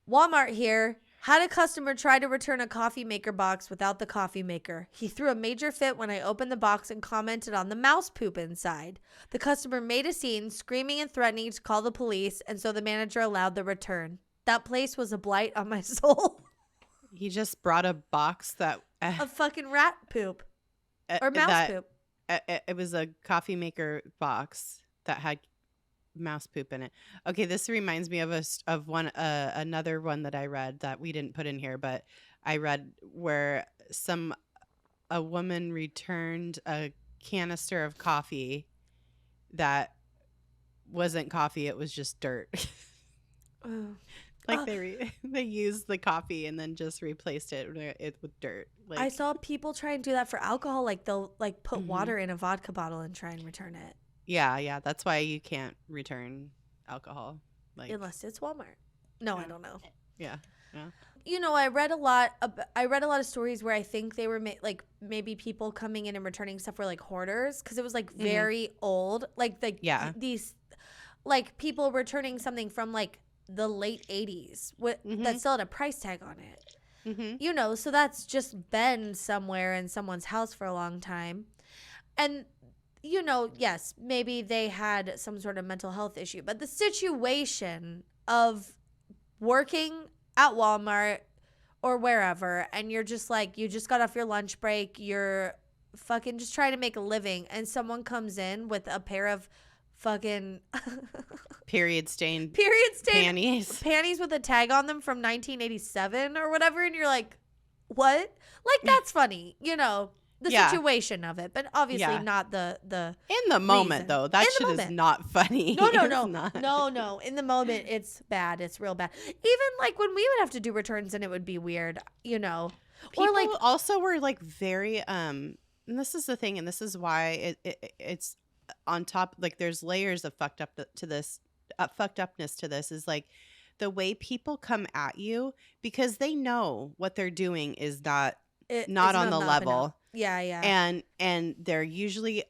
Walmart here. Had a customer try to return a coffee maker box without the coffee maker. He threw a major fit when I opened the box and commented on the mouse poop inside. The customer made a scene, screaming and threatening to call the police, and so the manager allowed the return. That place was a blight on my soul. He just brought a box that... of fucking rat poop. Or mouse poop. It was a coffee maker box that had mouse poop in it. Okay, this reminds me of another one that I read that we didn't put in here, but I read where a woman returned a canister of coffee that wasn't coffee, it was just dirt. They used the coffee and then just replaced it with dirt. Like, I saw people try and do that for alcohol, like they'll like put water in a vodka bottle and try and return it. Yeah. That's why you can't return alcohol, like unless it's Walmart. No, I don't know. Yeah. You know, I read a lot of stories where I think they were like maybe people coming in and returning stuff were like hoarders because it was like very old, like these like people returning something from like the late 80s that still had a price tag on it. You know, so that's just been somewhere in someone's house for a long time, and. You know, yes, maybe they had some sort of mental health issue, but the situation of working at Walmart or wherever, and you're just like, you just got off your lunch break, you're fucking just trying to make a living, and someone comes in with a pair of fucking period stained panties with a tag on them from 1987 or whatever, and you're like, what? Like, that's funny, you know. The situation of it, but obviously not the in the moment reason. Though that shit is not funny. No. No. In the moment, it's bad. It's real bad. Even like when we would have to do returns, and it would be weird, you know. People or like also were like very and this is the thing, and this is why it's on top. Like there's layers of fucked upness to this. Is like the way people come at you because they know what they're doing is not on the level. Enough. Yeah. And they're usually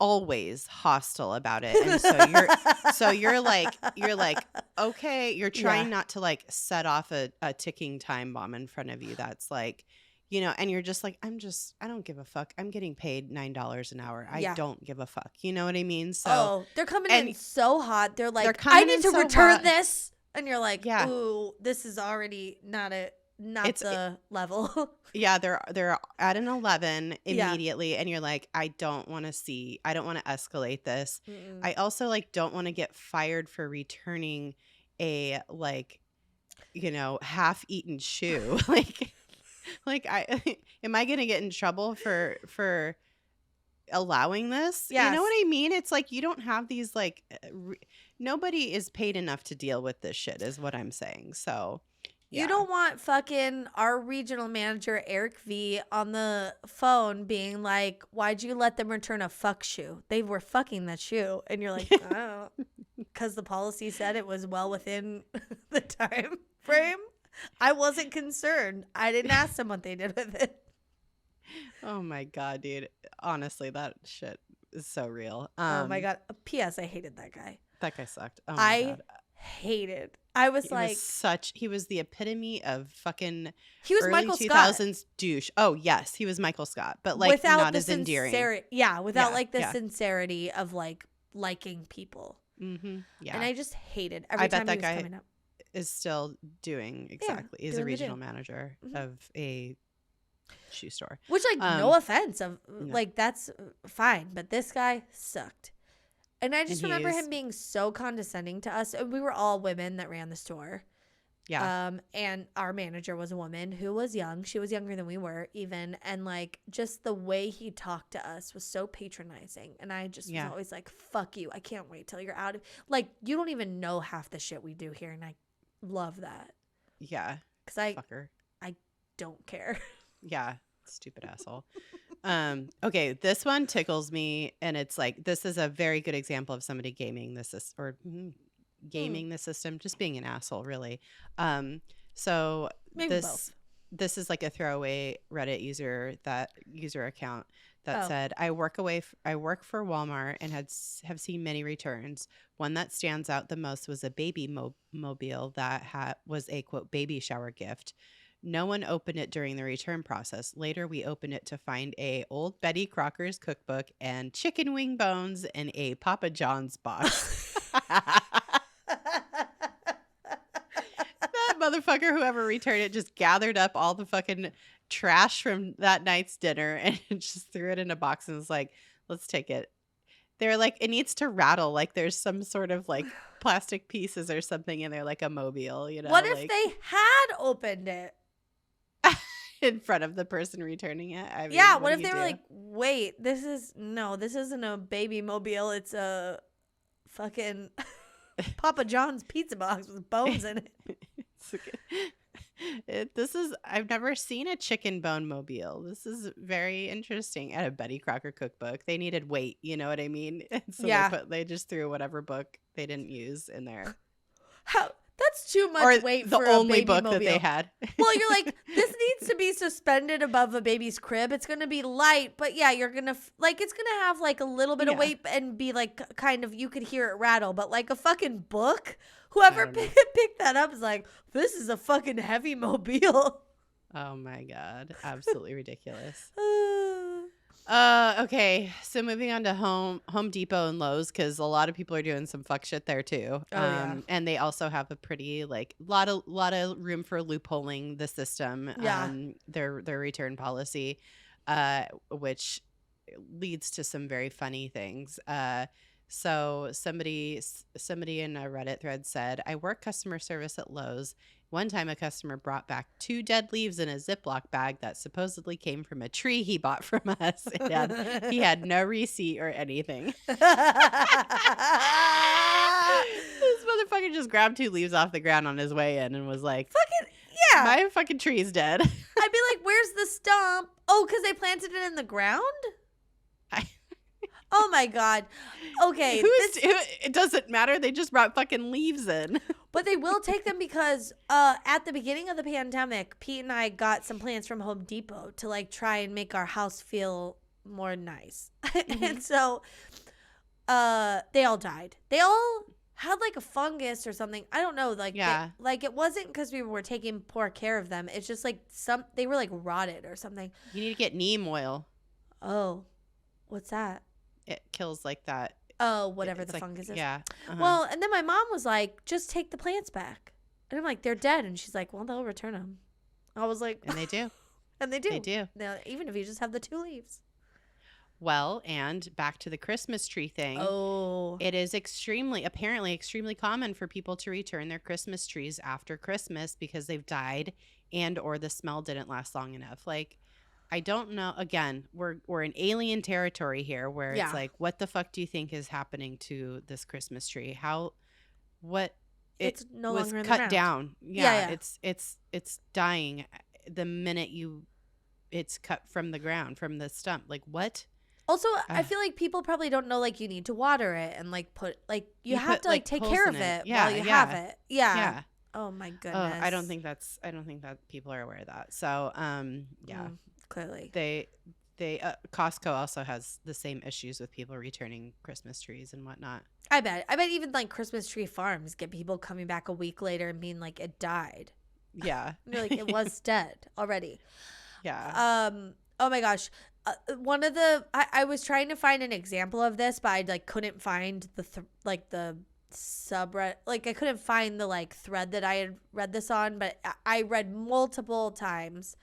always hostile about it. And so you're like, okay, you're trying not to like set off a ticking time bomb in front of you. That's like, you know, and you're just like, I don't give a fuck. I'm getting paid $9 an hour. I don't give a fuck. You know what I mean? So they're coming in so hot. They're like, I need to return this. And you're like, ooh, this is already not not the level. Yeah, they're at an 11 immediately, and you're like, I don't want to escalate this. Mm-mm. I also like don't want to get fired for returning a like, half-eaten shoe. like I am I gonna get in trouble for allowing this? Yes. You know what I mean? It's like you don't have these like nobody is paid enough to deal with this shit is what I'm saying. So yeah. You don't want fucking our regional manager Eric V on the phone being like, why'd you let them return a fuck shoe? They were fucking that shoe. And you're like, oh, because the policy said it was well within the time frame. I wasn't concerned. I didn't ask them what they did with it. Oh my God, dude. Honestly, that shit is so real. Oh my God. P.S. I hated that guy. That guy sucked. Oh my God. Hated. I was he was the epitome of fucking he was early Michael 2000s Scott. Douche. Oh yes, he was Michael Scott, but like without not as endearing. Without like the sincerity of like liking people. Mm-hmm. Yeah. And I just hated every time he was coming up. Is still doing exactly. He's a regional manager of a shoe store. Which like no offense of like that's fine, but this guy sucked. And I just remember him being so condescending to us. We were all women that ran the store. Yeah. And our manager was a woman who was young. She was younger than we were even. And like just the way he talked to us was so patronizing. And I just was always like, fuck you. I can't wait till you're out of like you don't even know half the shit we do here. And I love that. Yeah. Because I don't care. Yeah. Stupid asshole. Okay, this one tickles me, and it's like this is a very good example of somebody gaming the system the system, just being an asshole, really. So maybe this is like a throwaway Reddit user account that said, I work for Walmart and have seen many returns. One that stands out the most was a baby mobile that was a quote baby shower gift. No one opened it during the return process. Later, we opened it to find a old Betty Crocker's cookbook and chicken wing bones in a Papa John's box. That motherfucker, whoever returned it, just gathered up all the fucking trash from that night's dinner and just threw it in a box and was like, let's take it. They're like, it needs to rattle. Like there's some sort of like plastic pieces or something in there, like a mobile, What if they had opened it? In front of the person returning it. I mean, what if they were like, wait, this isn't a baby mobile, it's a fucking Papa John's pizza box with bones in it. I've never seen a chicken bone mobile. This is very interesting. At a Betty Crocker cookbook, they needed weight, you know what I mean? So they just threw whatever book they didn't use in there. That's too much weight for a baby mobile. The only book that they had. Well, you're like, this needs to be suspended above a baby's crib. It's going to be light, but yeah, you're going to, like, it's going to have, like, a little bit of weight and be, like, kind of, you could hear it rattle. But, like, a fucking book, whoever picked that up is like, this is a fucking heavy mobile. Oh, my God. Absolutely ridiculous. Okay, so moving on to Home Depot and Lowe's, because a lot of people are doing some fuck shit there too. And they also have a pretty like lot of room for loopholing the system. Their return policy, which leads to some very funny things. So somebody in a Reddit thread said, I work customer service at Lowe's. One time a customer brought back 2 dead leaves in a Ziploc bag that supposedly came from a tree he bought from us. And he had no receipt or anything. This motherfucker just grabbed 2 leaves off the ground on his way in and was like, fucking, yeah. My fucking tree's dead. I'd be like, where's the stump? Oh, because they planted it in the ground? Oh my God. Okay. It doesn't matter. They just brought fucking leaves in. But they will take them because at the beginning of the pandemic, Pete and I got some plants from Home Depot to like try and make our house feel more nice. Mm-hmm. And so they all died. They all had like a fungus or something. I don't know. Like, it wasn't because we were taking poor care of them. It's just like they were like rotted or something. You need to get neem oil. Oh, what's that? It kills like that. Oh, whatever the fungus is. Yeah. Uh-huh. Well, and then my mom was like, just take the plants back. And I'm like, they're dead. And she's like, well, they'll return them. I was like, and they do. And they do. They do. Now, even if you just have the 2 leaves. Well, and back to the Christmas tree thing. Oh. It is apparently extremely common for people to return their Christmas trees after Christmas because they've died and or the smell didn't last long enough. Like, I don't know. Again, we're in alien territory here where it's like, what the fuck do you think is happening to this Christmas tree? It's no was longer in cut the ground. down. Yeah. It's dying the minute it's cut from the ground, from the stump. Like, what? Also, I feel like people probably don't know, like, you need to water it and, like, you have to, like, take care of it while you have it. Yeah. Oh, my goodness. I don't think that people are aware of that. So, clearly. Costco also has the same issues with people returning Christmas trees and whatnot. I bet even, like, Christmas tree farms get people coming back a week later and being like, it died. Yeah. You're like, it was dead already. Yeah. Oh, my gosh. One of I was trying to find an example of this, but I like couldn't find the subreddit. Like, I couldn't find the like thread that I had read this on, but I read multiple times.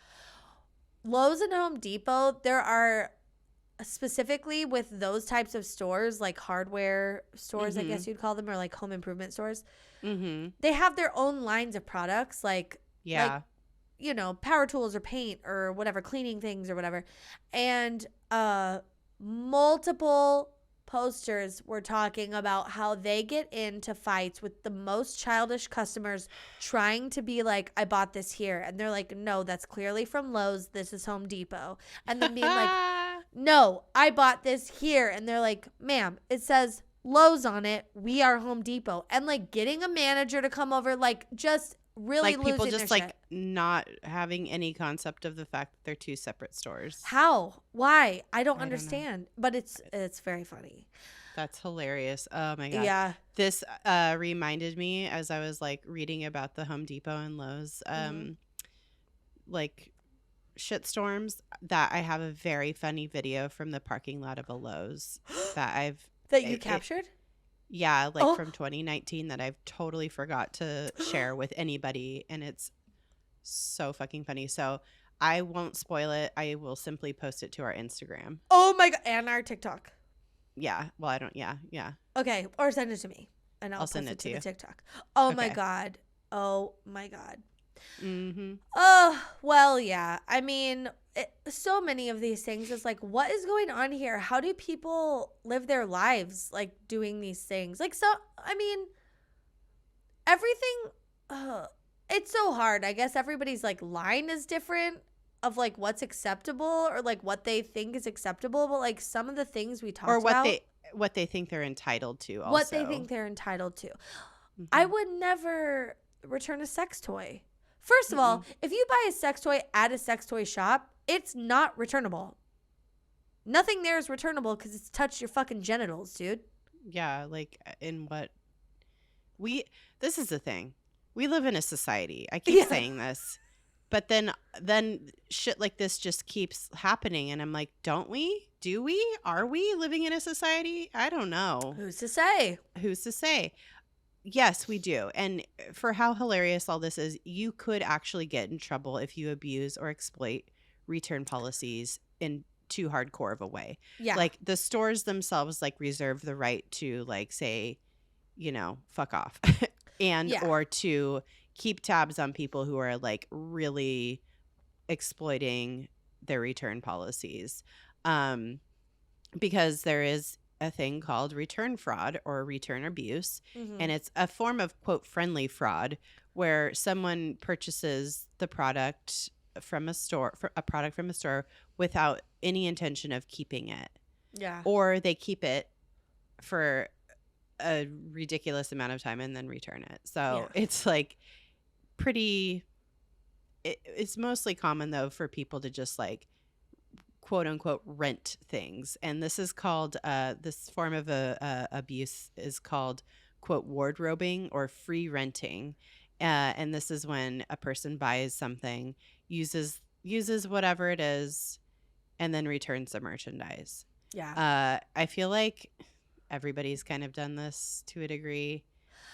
Lowe's and Home Depot, there are specifically with those types of stores, like hardware stores, I guess you'd call them, or like home improvement stores. Mm-hmm. They have their own lines of products, like you know, power tools or paint or whatever, cleaning things or whatever. And multiple posters were talking about how they get into fights with the most childish customers trying to be like, I bought this here. And they're like, no, that's clearly from Lowe's. This is Home Depot. And then being like, no, I bought this here. And they're like, ma'am, it says Lowe's on it. We are Home Depot. And like getting a manager to come over, like just really like people losing just their like shit. Not having any concept of the fact that they're two separate stores. How? Why? I don't understand. But it's very funny. That's hilarious. Oh my god. Yeah. This reminded me as I was like reading about the Home Depot and Lowe's like shitstorms, that I have a very funny video from the parking lot of a Lowe's that you captured? Yeah, like from 2019 that I've totally forgot to share with anybody, and it's so fucking funny. So I won't spoil it. I will simply post it to our Instagram. Oh my god, and our TikTok. Yeah. Well, I don't. Yeah. Okay, or send it to me, and I'll send post it to you. The TikTok. Oh my god. Oh my god. Mm-hmm. Oh well, yeah. I mean, so many of these things is like, what is going on here? How do people live their lives like doing these things? Like, so I mean, everything. It's so hard. I guess everybody's like line is different of like what's acceptable or like what they think is acceptable, but like some of the things we talked about, what they think they're entitled to. Also. What they think they're entitled to. Mm-hmm. I would never return a sex toy. First of all, if you buy a sex toy at a sex toy shop, it's not returnable. Nothing there is returnable because it's touched your fucking genitals, dude. Yeah, like in what this is the thing. We live in a society. I keep saying this. But then shit like this just keeps happening. And I'm like, don't we? Do we? Are we living in a society? I don't know. Who's to say? Yes, we do. And for how hilarious all this is, you could actually get in trouble if you abuse or exploit return policies in too hardcore of a way. Yeah. Like the stores themselves like reserve the right to like say, you know, fuck off and or to keep tabs on people who are like really exploiting their return policies. Because there is a thing called return fraud or return abuse. Mm-hmm. And it's a form of, quote, friendly fraud where someone purchases the product from a store, without any intention of keeping it. Yeah. Or they keep it for a ridiculous amount of time and then return it. So it's like it's mostly common though for people to just like quote unquote rent things. And this is called this form of abuse is called quote wardrobing or free renting. And this is when a person buys something, uses whatever it is, and then returns the merchandise. Yeah. I feel like everybody's kind of done this to a degree.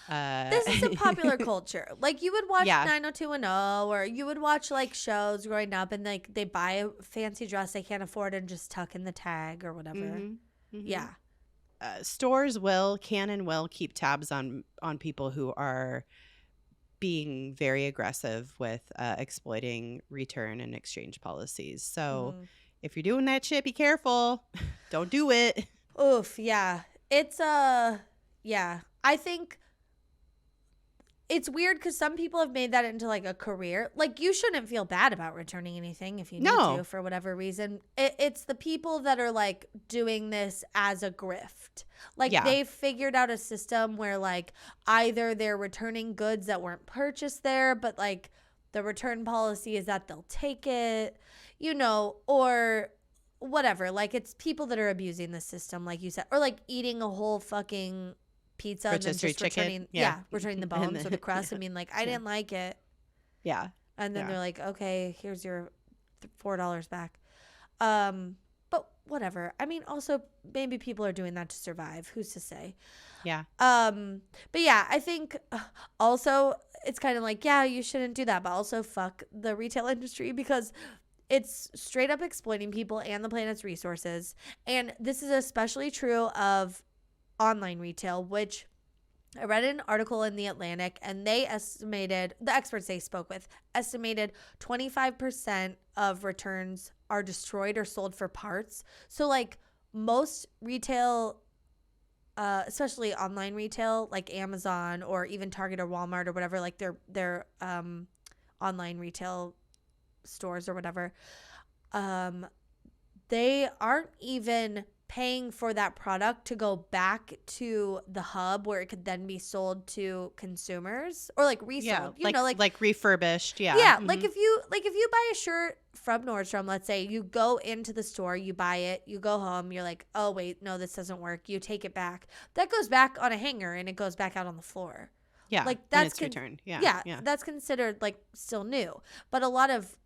This is a popular culture. Like, you would watch Yeah. 90210, or you would watch, like, shows growing up, and, like, they buy a fancy dress they can't afford and just tuck in the tag or whatever. Yeah. Stores can and will keep tabs on people who are being very aggressive with exploiting return and exchange policies. So if you're doing that shit, be careful. Don't do it. Oof, yeah. It's yeah. I think it's weird because some people have made that into like a career. Like, you shouldn't feel bad about returning anything if you need to for whatever reason. It's the people that are like doing this as a grift. Like, they've figured out a system where like either they're returning goods that weren't purchased there, but like the return policy is that they'll take it, you know, or whatever. Like, it's people that are abusing the system, like you said, or like eating a whole fucking pizza and then just returning the bones or the crust and being like, I didn't like it. Yeah. And then they're like, okay, here's your $4 back. But whatever. I mean, also maybe people are doing that to survive. Who's to say? Yeah. But yeah, I think also it's kind of like, yeah, you shouldn't do that, but also fuck the retail industry, because it's straight up exploiting people and the planet's resources. And this is especially true of online retail, which I read an article in The Atlantic, and they estimated, the experts they spoke with estimated 25% of returns are destroyed or sold for parts. So like most retail, especially online retail, like Amazon or even Target or Walmart or whatever, like their online retail stores or whatever, they aren't even paying for that product to go back to the hub where it could then be sold to consumers or like resold, like refurbished. Yeah. Yeah. Like if you buy a shirt from Nordstrom, let's say, you go into the store, you buy it, you go home, you're like, oh wait, no, this doesn't work. You take it back. That goes back on a hanger and it goes back out on the floor. Yeah. Like that's it's returned. Yeah. That's considered like still new. But a lot of,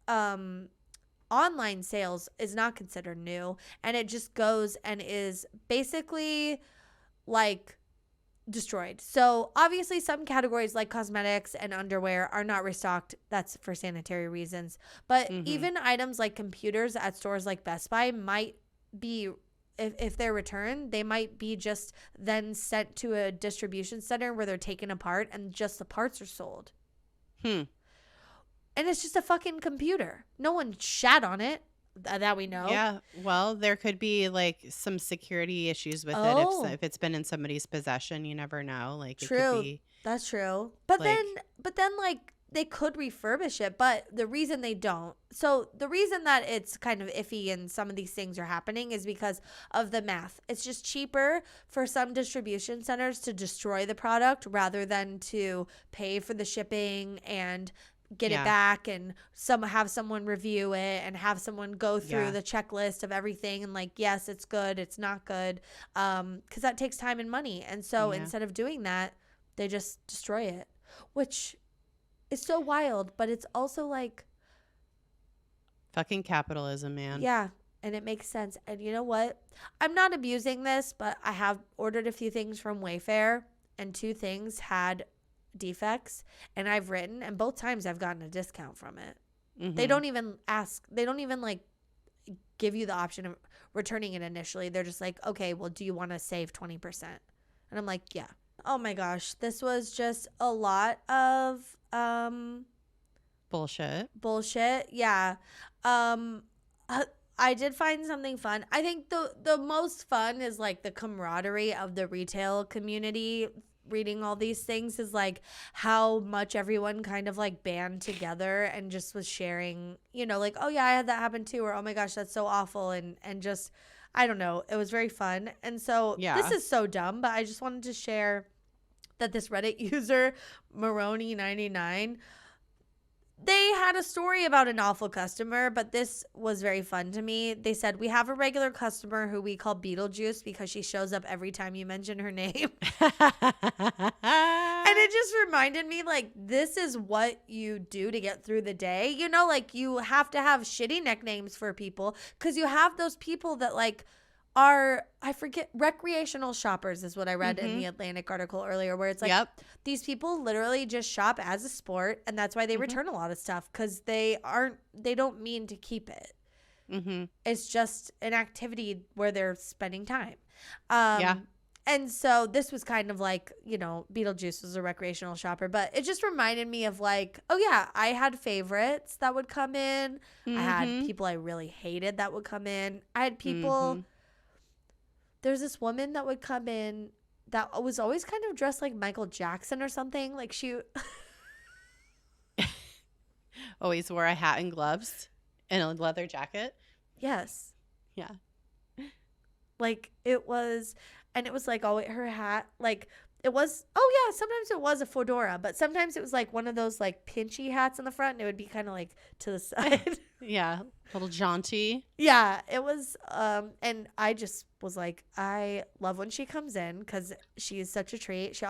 online sales is not considered new, and it just goes and is basically like destroyed. So obviously some categories like cosmetics and underwear are not restocked. That's for sanitary reasons. But even items like computers at stores like Best Buy might be, if they're returned, they might be just then sent to a distribution center where they're taken apart and just the parts are sold. And it's just a fucking computer. No one shat on it that we know. Yeah. Well, there could be like some security issues with it if it's been in somebody's possession. You never know. Like, true. It could be, that's true. But like, then like they could refurbish it. But the reason they don't. So the reason that it's kind of iffy and some of these things are happening is because of the math. It's just cheaper for some distribution centers to destroy the product rather than to pay for the shipping and get it back and have someone review it and have someone go through the checklist of everything and like, yes, it's good, it's not good, because that takes time and money. And so instead of doing that, they just destroy it, which is so wild. But it's also like fucking capitalism, man. Yeah. And it makes sense. And you know what? I'm not abusing this, but I have ordered a few things from Wayfair, and 2 things had defects, and I've written, and both times I've gotten a discount from it. They don't even ask, they don't even like give you the option of returning it initially. They're just like, okay, well, do you want to save 20%? And I'm like, yeah. Oh my gosh, this was just a lot of bullshit. Yeah. I did find something fun. I think the most fun is like the camaraderie of the retail community. Reading all these things is like how much everyone kind of like band together and just was sharing, you know, like, oh yeah, I had that happen too, or oh my gosh, that's so awful, and just, I don't know, it was very fun. And so this is so dumb, but I just wanted to share that this Reddit user Maroni99, they had a story about an awful customer, but this was very fun to me. They said, we have a regular customer who we call Beetlejuice because she shows up every time you mention her name. And it just reminded me, like, this is what you do to get through the day. You know, like, you have to have shitty nicknames for people because you have those people that, like, are, I forget, recreational shoppers is what I read in the Atlantic article earlier, where it's like these people literally just shop as a sport, and that's why they return a lot of stuff, because they don't mean to keep it. It's just an activity where they're spending time. And so this was kind of like, you know, Beetlejuice was a recreational shopper, but it just reminded me of like, oh yeah, I had favorites that would come in. I had people I really hated that would come in. I had people, there's this woman that would come in that was always kind of dressed like Michael Jackson or something. Like she always wore a hat and gloves and a leather jacket. Yes. Yeah. Like it was, and it was like always her hat, like it was, oh yeah, sometimes it was a fedora, but sometimes it was like one of those like pinchy hats in the front, and it would be kind of like to the side. Yeah, a little jaunty. Yeah, it was, and I just was like, I love when she comes in because she is such a treat.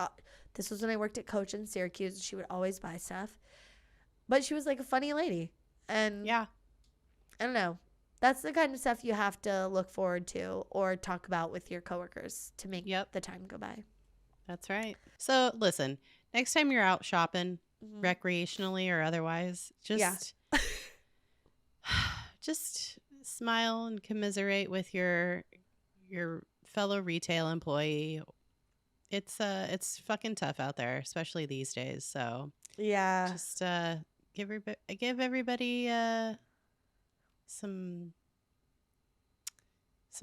This was when I worked at Coach in Syracuse. She would always buy stuff, but she was like a funny lady, and yeah, I don't know. That's the kind of stuff you have to look forward to or talk about with your coworkers to make the time go by. That's right. So listen, next time you're out shopping, recreationally or otherwise, just just smile and commiserate with your fellow retail employee. It's fucking tough out there, especially these days. So just give everybody some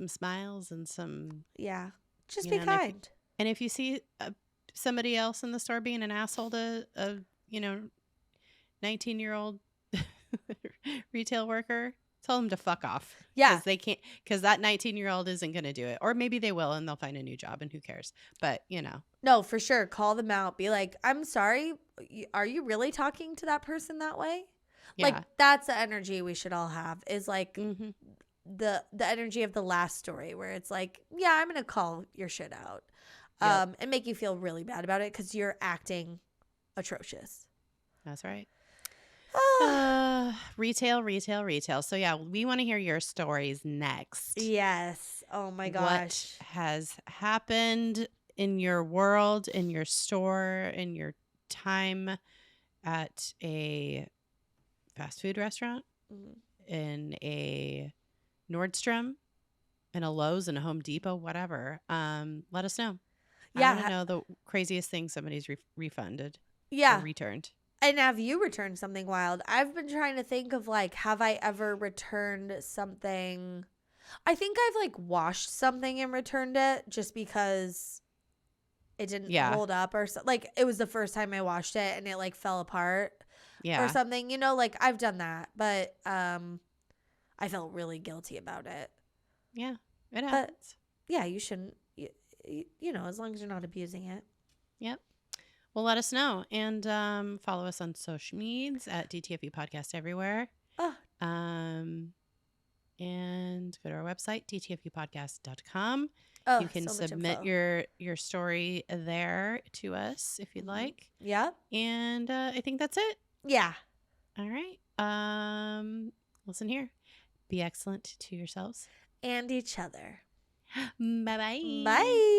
smiles and some just be kind. And if you see somebody else in the store being an asshole to a 19-year-old retail worker, tell them to fuck off. Because they can't, because that 19-year-old isn't going to do it. Or maybe they will and they'll find a new job and who cares. But no, for sure, call them out, be like, I'm sorry, are you really talking to that person that way? Like that's the energy we should all have, is like the energy of the last story where it's like, yeah, I'm gonna call your shit out and make you feel really bad about it because you're acting atrocious. That's right. Retail. So yeah, we want to hear your stories next. Yes. Oh my gosh. What has happened in your world, in your store, in your time at a fast food restaurant, in a Nordstrom, in a Lowe's, in a Home Depot, whatever. Let us know. I want to know the craziest thing somebody's refunded or returned. And have you returned something wild? I've been trying to think of like, have I ever returned something? I think I've like washed something and returned it just because it didn't hold up or so. Like it was the first time I washed it and it like fell apart. Or something, like I've done that, but I felt really guilty about it. Yeah, it happens. But yeah, you shouldn't, as long as you're not abusing it. Yep. Well, let us know and follow us on social medias at DTFU Podcast everywhere. And go to our website, dtfupodcast.com. You can submit your story there to us if you'd like. Yeah. And I think that's it. Yeah. All right. Listen here. Be excellent to yourselves. And each other. Bye-bye. Bye.